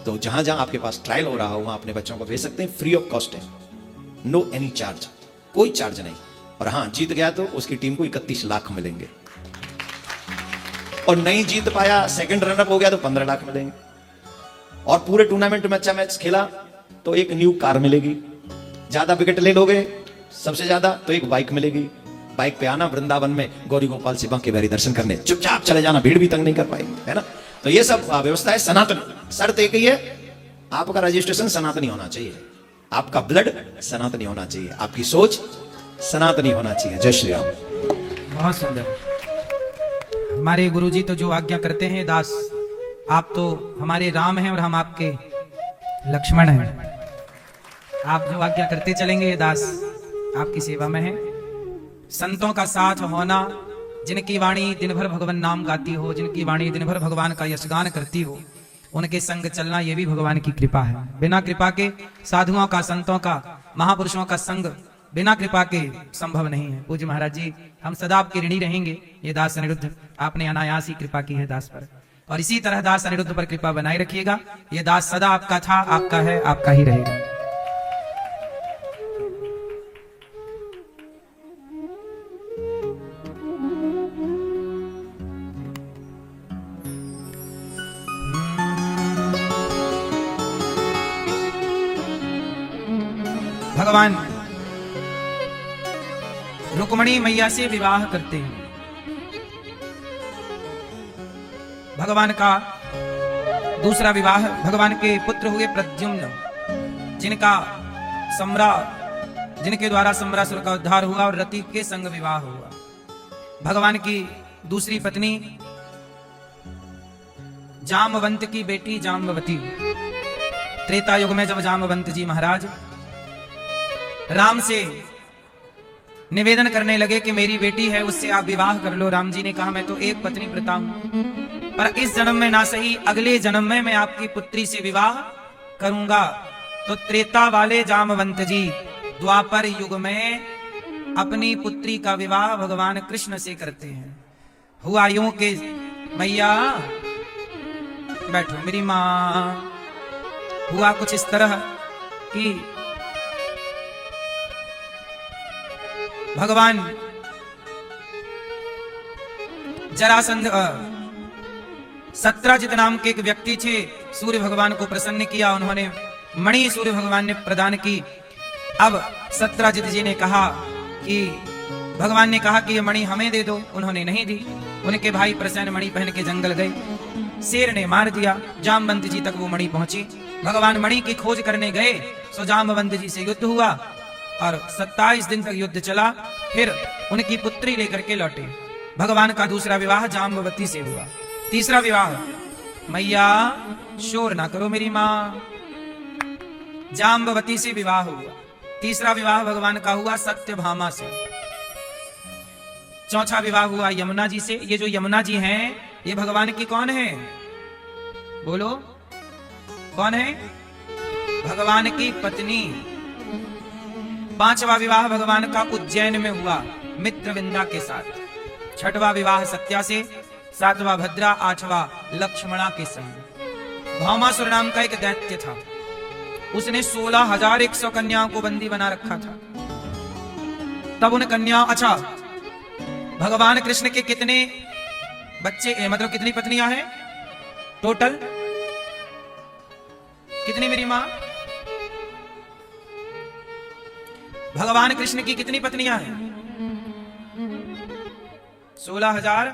तो जहां जहां आपके पास ट्रायल हो रहा हो वहां अपने बच्चों को भेज सकते हैं। फ्री ऑफ कॉस्ट है, नो एनी चार्ज, कोई चार्ज नहीं। और हाँ, जीत गया तो उसकी टीम को 31 लाख मिलेंगे, और नहीं जीत पाया, सेकंड रनअप हो गया तो 15 लाख मिलेंगे। और पूरे टूर्नामेंट में अच्छा मैच खेला तो एक न्यू कार मिलेगी। ज्यादा विकेट ले लोगे सबसे ज्यादा तो एक बाइक मिलेगी। बाइक पे आना, वृंदावन में गौरी गोपाल से बांके बिहारी दर्शन करने, चुपचाप चले जाना, भीड़ भी तंग नहीं कर पाएगी, है ना। तो ये सब व्यवस्था है। सनातन, शर्त एक ही है, आपका रजिस्ट्रेशन सनातनी होना चाहिए, आपका ब्लड सनातनी होना चाहिए, आपकी सोच सनातनी होना चाहिए। जय श्री राम। बहुत सुंदर। हमारे गुरुजी तो जो आज्ञा करते हैं, दास आप तो हमारे राम हैं और हम आपके लक्ष्मण हैं। आप जो आज्ञा करते चलेंगे, ये दास आपकी सेवा में है। संतों का साथ होना, जिनकी वाणी दिन भर भगवान नाम गाती हो, जिनकी वाणी दिन भर भगवान का यशगान करती हो, उनके संग चलना, ये भी भगवान की कृपा है। बिना कृपा के साधुओं का, संतों का, महापुरुषों का संग बिना कृपा के संभव नहीं है। पूज्य महाराज जी, हम सदा आपके ऋणी रहेंगे। ये दास अनिरुद्ध, आपने अनायास ही कृपा की है दास पर, और इसी तरह दास अनिरुद्ध पर कृपा बनाए रखिएगा। ये दास सदा आपका था, आपका है, आपका ही रहेगा। भगवान रुक्मणी मैया से विवाह करते हैं। भगवान का दूसरा विवाह, भगवान के पुत्र हुए प्रद्युम्न, जिनके द्वारा सम्रासुर का उद्धार हुआ और रति के संग विवाह हुआ। भगवान की दूसरी पत्नी जामवंत की बेटी जाम्बवती। त्रेता युग में जब जामवंत जी महाराज राम से निवेदन करने लगे कि मेरी बेटी है, उससे आप विवाह कर लो, राम जी ने कहा मैं तो एक पत्नी प्रता हूं, पर इस जन्म में ना सही, अगले जन्म में मैं आपकी पुत्री से विवाह करूंगा। तो त्रेता वाले जामवंत जी द्वापर युग में अपनी पुत्री का विवाह भगवान कृष्ण से करते हैं। हुआ यूं कि मैया बैठो मेरी मां, हुआ कुछ इस तरह कि भगवान जरासंध, सत्राजित नाम के एक व्यक्ति थे, सूर्य भगवान को प्रसन्न किया। उन्होंने मणि सूर्य भगवान ने प्रदान की। अब सत्राजित जी ने कहा कि भगवान ने कहा कि ये मणि हमें दे दो, उन्होंने नहीं दी। उनके भाई प्रसन्न मणि पहन के जंगल गए, शेर ने मार दिया। जामवंत जी तक वो मणि पहुंची। भगवान मणि की खोज करने गए, सो जामवंत जी से युद्ध हुआ और 27 दिन तक युद्ध चला। फिर उनकी पुत्री लेकर के लौटे। भगवान का दूसरा विवाह जाम्बवती से हुआ। तीसरा विवाह, मैया शोर ना करो मेरी मां, जाम्बवती से विवाह हुआ। तीसरा विवाह भगवान का हुआ सत्यभामा से। चौथा विवाह हुआ यमुना जी से। ये जो यमुना जी हैं ये भगवान की कौन है? बोलो कौन है? भगवान की पत्नी। पांचवा विवाह भगवान का उज्जैन में हुआ मित्रविंदा के साथ। छठवां विवाह सत्या से, सातवां भद्रा, आठवां लक्ष्मणा के संग। भामासुर नाम का एक दैत्य था, उसने 16,100 कन्याओं को बंदी बना रखा था। तब उन कन्याओं, अच्छा भगवान कृष्ण के कितने बच्चे, मतलब कितनी पत्नियां हैं टोटल? कितनी मेरी मां? भगवान कृष्ण की कितनी पत्नियां हैं? 16,000।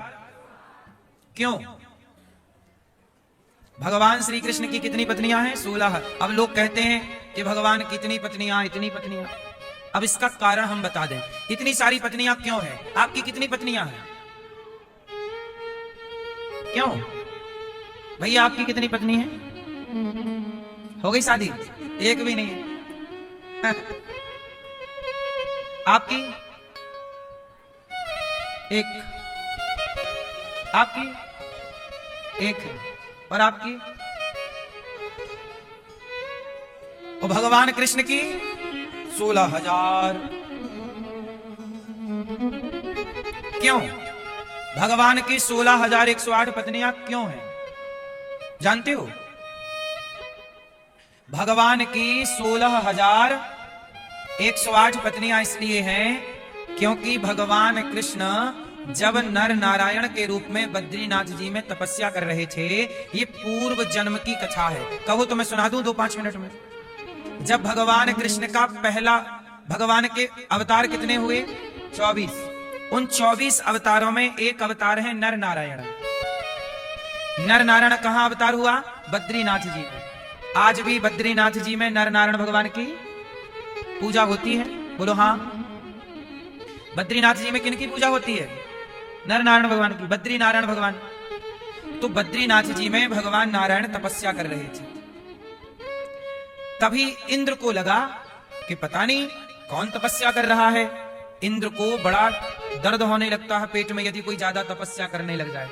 क्यों? भगवान श्री कृष्ण की कितनी पत्नियां हैं? 16। अब लोग कहते हैं कि भगवान कितनी पत्नियां, इतनी पत्नियां। अब इसका कारण हम बता दें, इतनी सारी पत्नियां क्यों हैं? आपकी कितनी पत्नियां हैं? क्यों भैया आपकी कितनी पत्नी है? हो गई शादी? एक भी नहीं है। आपकी एक, आपकी एक है, और आपकी? और भगवान कृष्ण की 16,000। क्यों भगवान की 16,108 पत्नियां क्यों हैं? जानते हो? भगवान की 16,108 पत्नियां इसलिए हैं क्योंकि भगवान कृष्ण जब नर नारायण के रूप में बद्रीनाथ जी में तपस्या कर रहे थे, ये पूर्व जन्म की कथा है। कहो तो मैं सुना दूं 2-5 मिनट में। जब भगवान कृष्ण का पहला, भगवान के अवतार कितने हुए? 24। उन 24 अवतारों में एक अवतार है नर नारायण। नर नारायण कहां अवतार हुआ? बद्रीनाथ जी में। आज भी बद्रीनाथ जी में नर नारायण भगवान की पूजा होती है? बोलो हाँ। बद्रीनाथ जी में किनकी पूजा होती है? नर नारायण भगवान की। बद्रीनारायण भगवान। तो बद्रीनाथ जी में भगवान नारायण तपस्या कर रहे थे। तभी इंद्र को लगा कि पता नहीं कौन तपस्या कर रहा है। इंद्र को बड़ा दर्द होने लगता है पेट में यदि कोई ज्यादा तपस्या करने लग जाए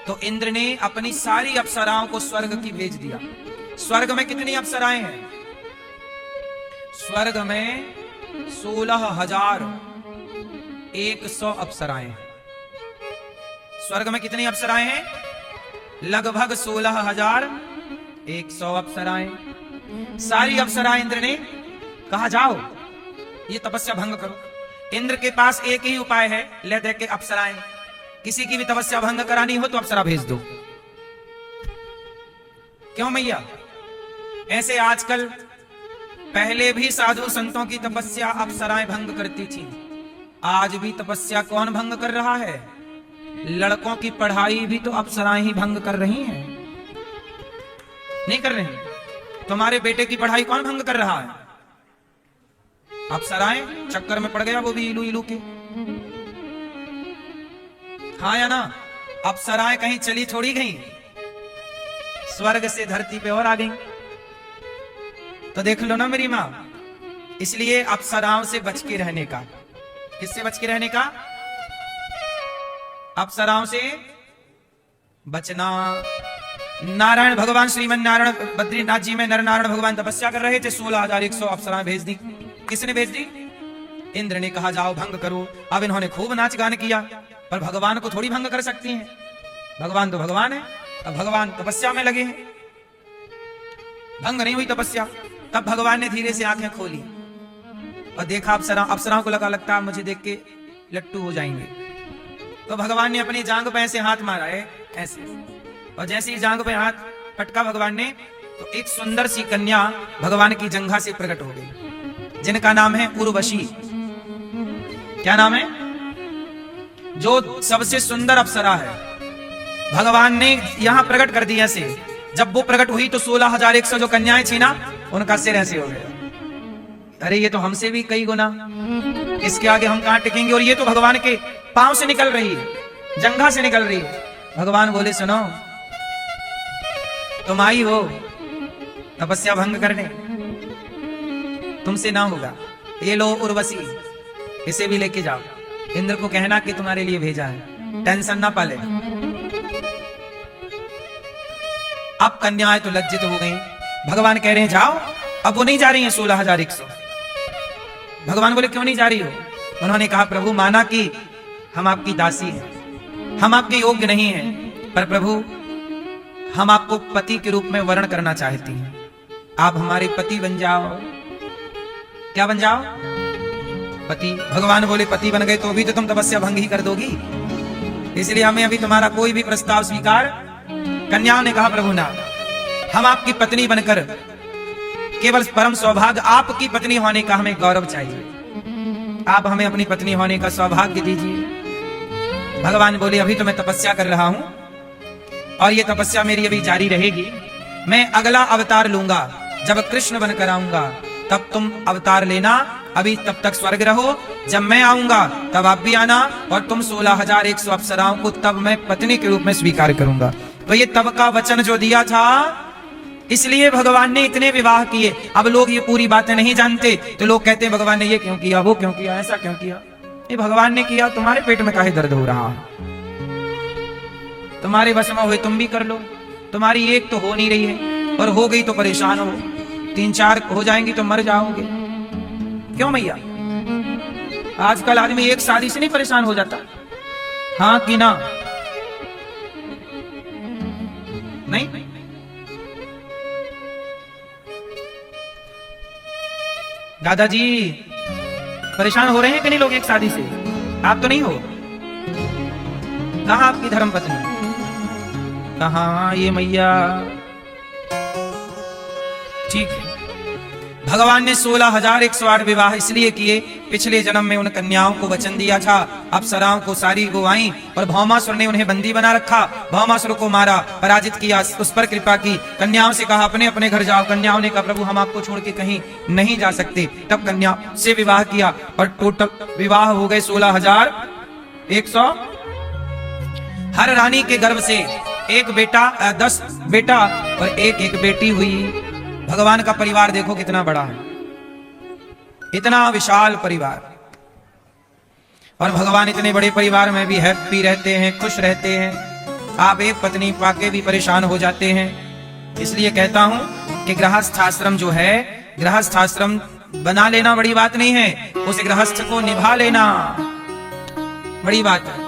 तो इंद्र ने अपनी सारी अप्सराओं को स्वर्ग की भेज दिया। स्वर्ग में कितनी अप्सराएं हैं? स्वर्ग में 16,100 अप्सराएं हैं। स्वर्ग में कितनी अप्सराएं हैं? लगभग 16,100 अप्सराएं। सारी अप्सराएं इंद्र ने कहा जाओ ये तपस्या भंग करो। इंद्र के पास एक ही उपाय है, ले दे के अप्सराएं। किसी की भी तपस्या भंग करानी हो तो अप्सरा भेज दो। क्यों मैया? ऐसे आजकल, पहले भी साधु संतों की तपस्या अप्सराएं भंग करती थी। आज भी तपस्या कौन भंग कर रहा है? लड़कों की पढ़ाई भी तो अप्सराएं ही भंग कर रही हैं। नहीं कर रही? तुम्हारे बेटे की पढ़ाई कौन भंग कर रहा है? अप्सराएं। चक्कर में पड़ गया वो भी इलू इलू के। हाँ या ना? अप्सराएं कहीं चली थोड़ी गई, स्वर्ग से धरती पे और आ गई। तो देख लो ना मेरी मां। इसलिए अप्सराओं से बच के रहने का। किससे बच के रहने का? अप्सराओं से बचना। नारायण भगवान श्रीमन नारायण बद्रीनाथ जी में नर नारायण भगवान तपस्या कर रहे थे। 16,100 अप्सराएं भेज दी। किसने भेज दी? इंद्र ने कहा जाओ भंग करो। अब इन्होंने खूब नाच गान किया, पर भगवान को थोड़ी भंग कर सकती हैं। भगवान तो भगवान है। अब भगवान तपस्या में लगे हैं, भंग नहीं हुई तपस्या। तब भगवान ने धीरे से आंखें खोली और देखा अप्सराओं को लगता मुझे देख के लट्टू हो जाएंगे। तो भगवान ने अपनी जांग पे ऐसे हाथ मारा है, ऐसे, और जैसे ही जांग पे हाथ पटका भगवान ने, तो एक सुंदर सी कन्या भगवान की जंघा से प्रकट हो गई, जिनका नाम है उर्वशी। क्या नाम है? जो सबसे सुंदर अप्सरा है। भगवान ने यहां प्रकट कर दी ऐसे। जब वो प्रकट हुई तो 16,100 जो कन्याएं थी ना, उनका सिर ऐसे हो गया। अरे ये तो हमसे भी कई गुना, इसके आगे हम कहां टिकेंगे। और ये तो भगवान के पांव से निकल रही है, जंघा से निकल रही है। भगवान बोले सुनो, तुम आई हो तपस्या भंग करने, तुमसे ना होगा। ये लो उर्वशी, इसे भी लेके जाओ। इंद्र को कहना कि तुम्हारे लिए भेजा है, टेंशन ना पाले। अब कन्याएं तो लज्जित हो गई। भगवान कह रहे हैं जाओ। अब वो नहीं जा रही हैं 16,100। भगवान बोले क्यों नहीं जा रही हो? उन्होंने कहा प्रभु माना कि हम आपकी दासी हैं, हम आपके योग्य नहीं हैं, पर प्रभु हम आपको पति के रूप में वर्ण करना चाहती हैं, आप हमारे पति बन जाओ। क्या बन जाओ? पति। भगवान बोले पति बन गए तो भी तो तुम तपस्या भंग ही कर दोगी, इसलिए हमें अभी तुम्हारा कोई भी प्रस्ताव स्वीकार। कन्याओं ने कहा प्रभु ना, हम आपकी पत्नी बनकर केवल परम सौभाग्य आपकी पत्नी होने का हमें गौरव चाहिए, आप हमें अपनी पत्नी होने का सौभाग्य दीजिए। भगवान बोले अभी तो मैं तपस्या कर रहा हूं और ये तपस्या मेरी अभी जारी रहेगी। मैं अगला अवतार लूंगा, जब कृष्ण बनकर आऊंगा तब तुम अवतार लेना, अभी तब तक स्वर्ग रहो। जब मैं आऊंगा तब आप भी आना और तुम 16,100 अप्सराओं को तब मैं पत्नी के रूप में स्वीकार करूंगा। तो ये तब का वचन जो दिया था, इसलिए भगवान ने इतने विवाह किए। अब लोग ये पूरी बातें नहीं जानते तो लोग कहते हैं भगवान ने ये क्यों किया, वो क्यों किया, ऐसा क्यों किया। ये भगवान ने किया, तुम्हारे पेट में काहे दर्द हो रहा है? तुम्हारे वश में हुए तुम भी कर लो। तुम्हारी एक तो हो नहीं रही है और हो गई तो परेशान हो, 3-4 हो जाएंगी तो मर जाओगे। क्यों मैया? आजकल आदमी एक शादी से नहीं परेशान हो जाता? हाँ कि ना? नहीं? दादाजी परेशान हो रहे हैं कि नहीं लोग एक शादी से? आप तो नहीं हो? कहाँ आपकी धर्म पत्नी? कहाँ ये मैया? ठीक है, भगवान ने 16,108 विवाह इसलिए किए, पिछले जन्म में उन कन्याओं को वचन दिया था, अप्सराओं को सारी गवाई और भौमासुर ने उन्हें बंदी बना रखा। भौमासुर को मारा, पराजित किया, उस पर कृपा की। कन्याओं से कहा अपने अपने घर जाओ। कन्याओं ने कहा प्रभु हम आपको छोड़ के कहीं नहीं जा सकते। तब कन्या से विवाह किया और टोटल विवाह हो गए 16,100। हर रानी के गर्भ से एक बेटा 10 बेटा और एक बेटी हुई। भगवान का परिवार देखो कितना बड़ा है, इतना विशाल परिवार। और भगवान इतने बड़े परिवार में भी हैप्पी रहते हैं, खुश रहते हैं। आप एक पत्नी पाके भी परेशान हो जाते हैं। इसलिए कहता हूं कि गृहस्थ आश्रम जो है, गृहस्थ आश्रम बना लेना बड़ी बात नहीं है, उस गृहस्थ को निभा लेना बड़ी बात है।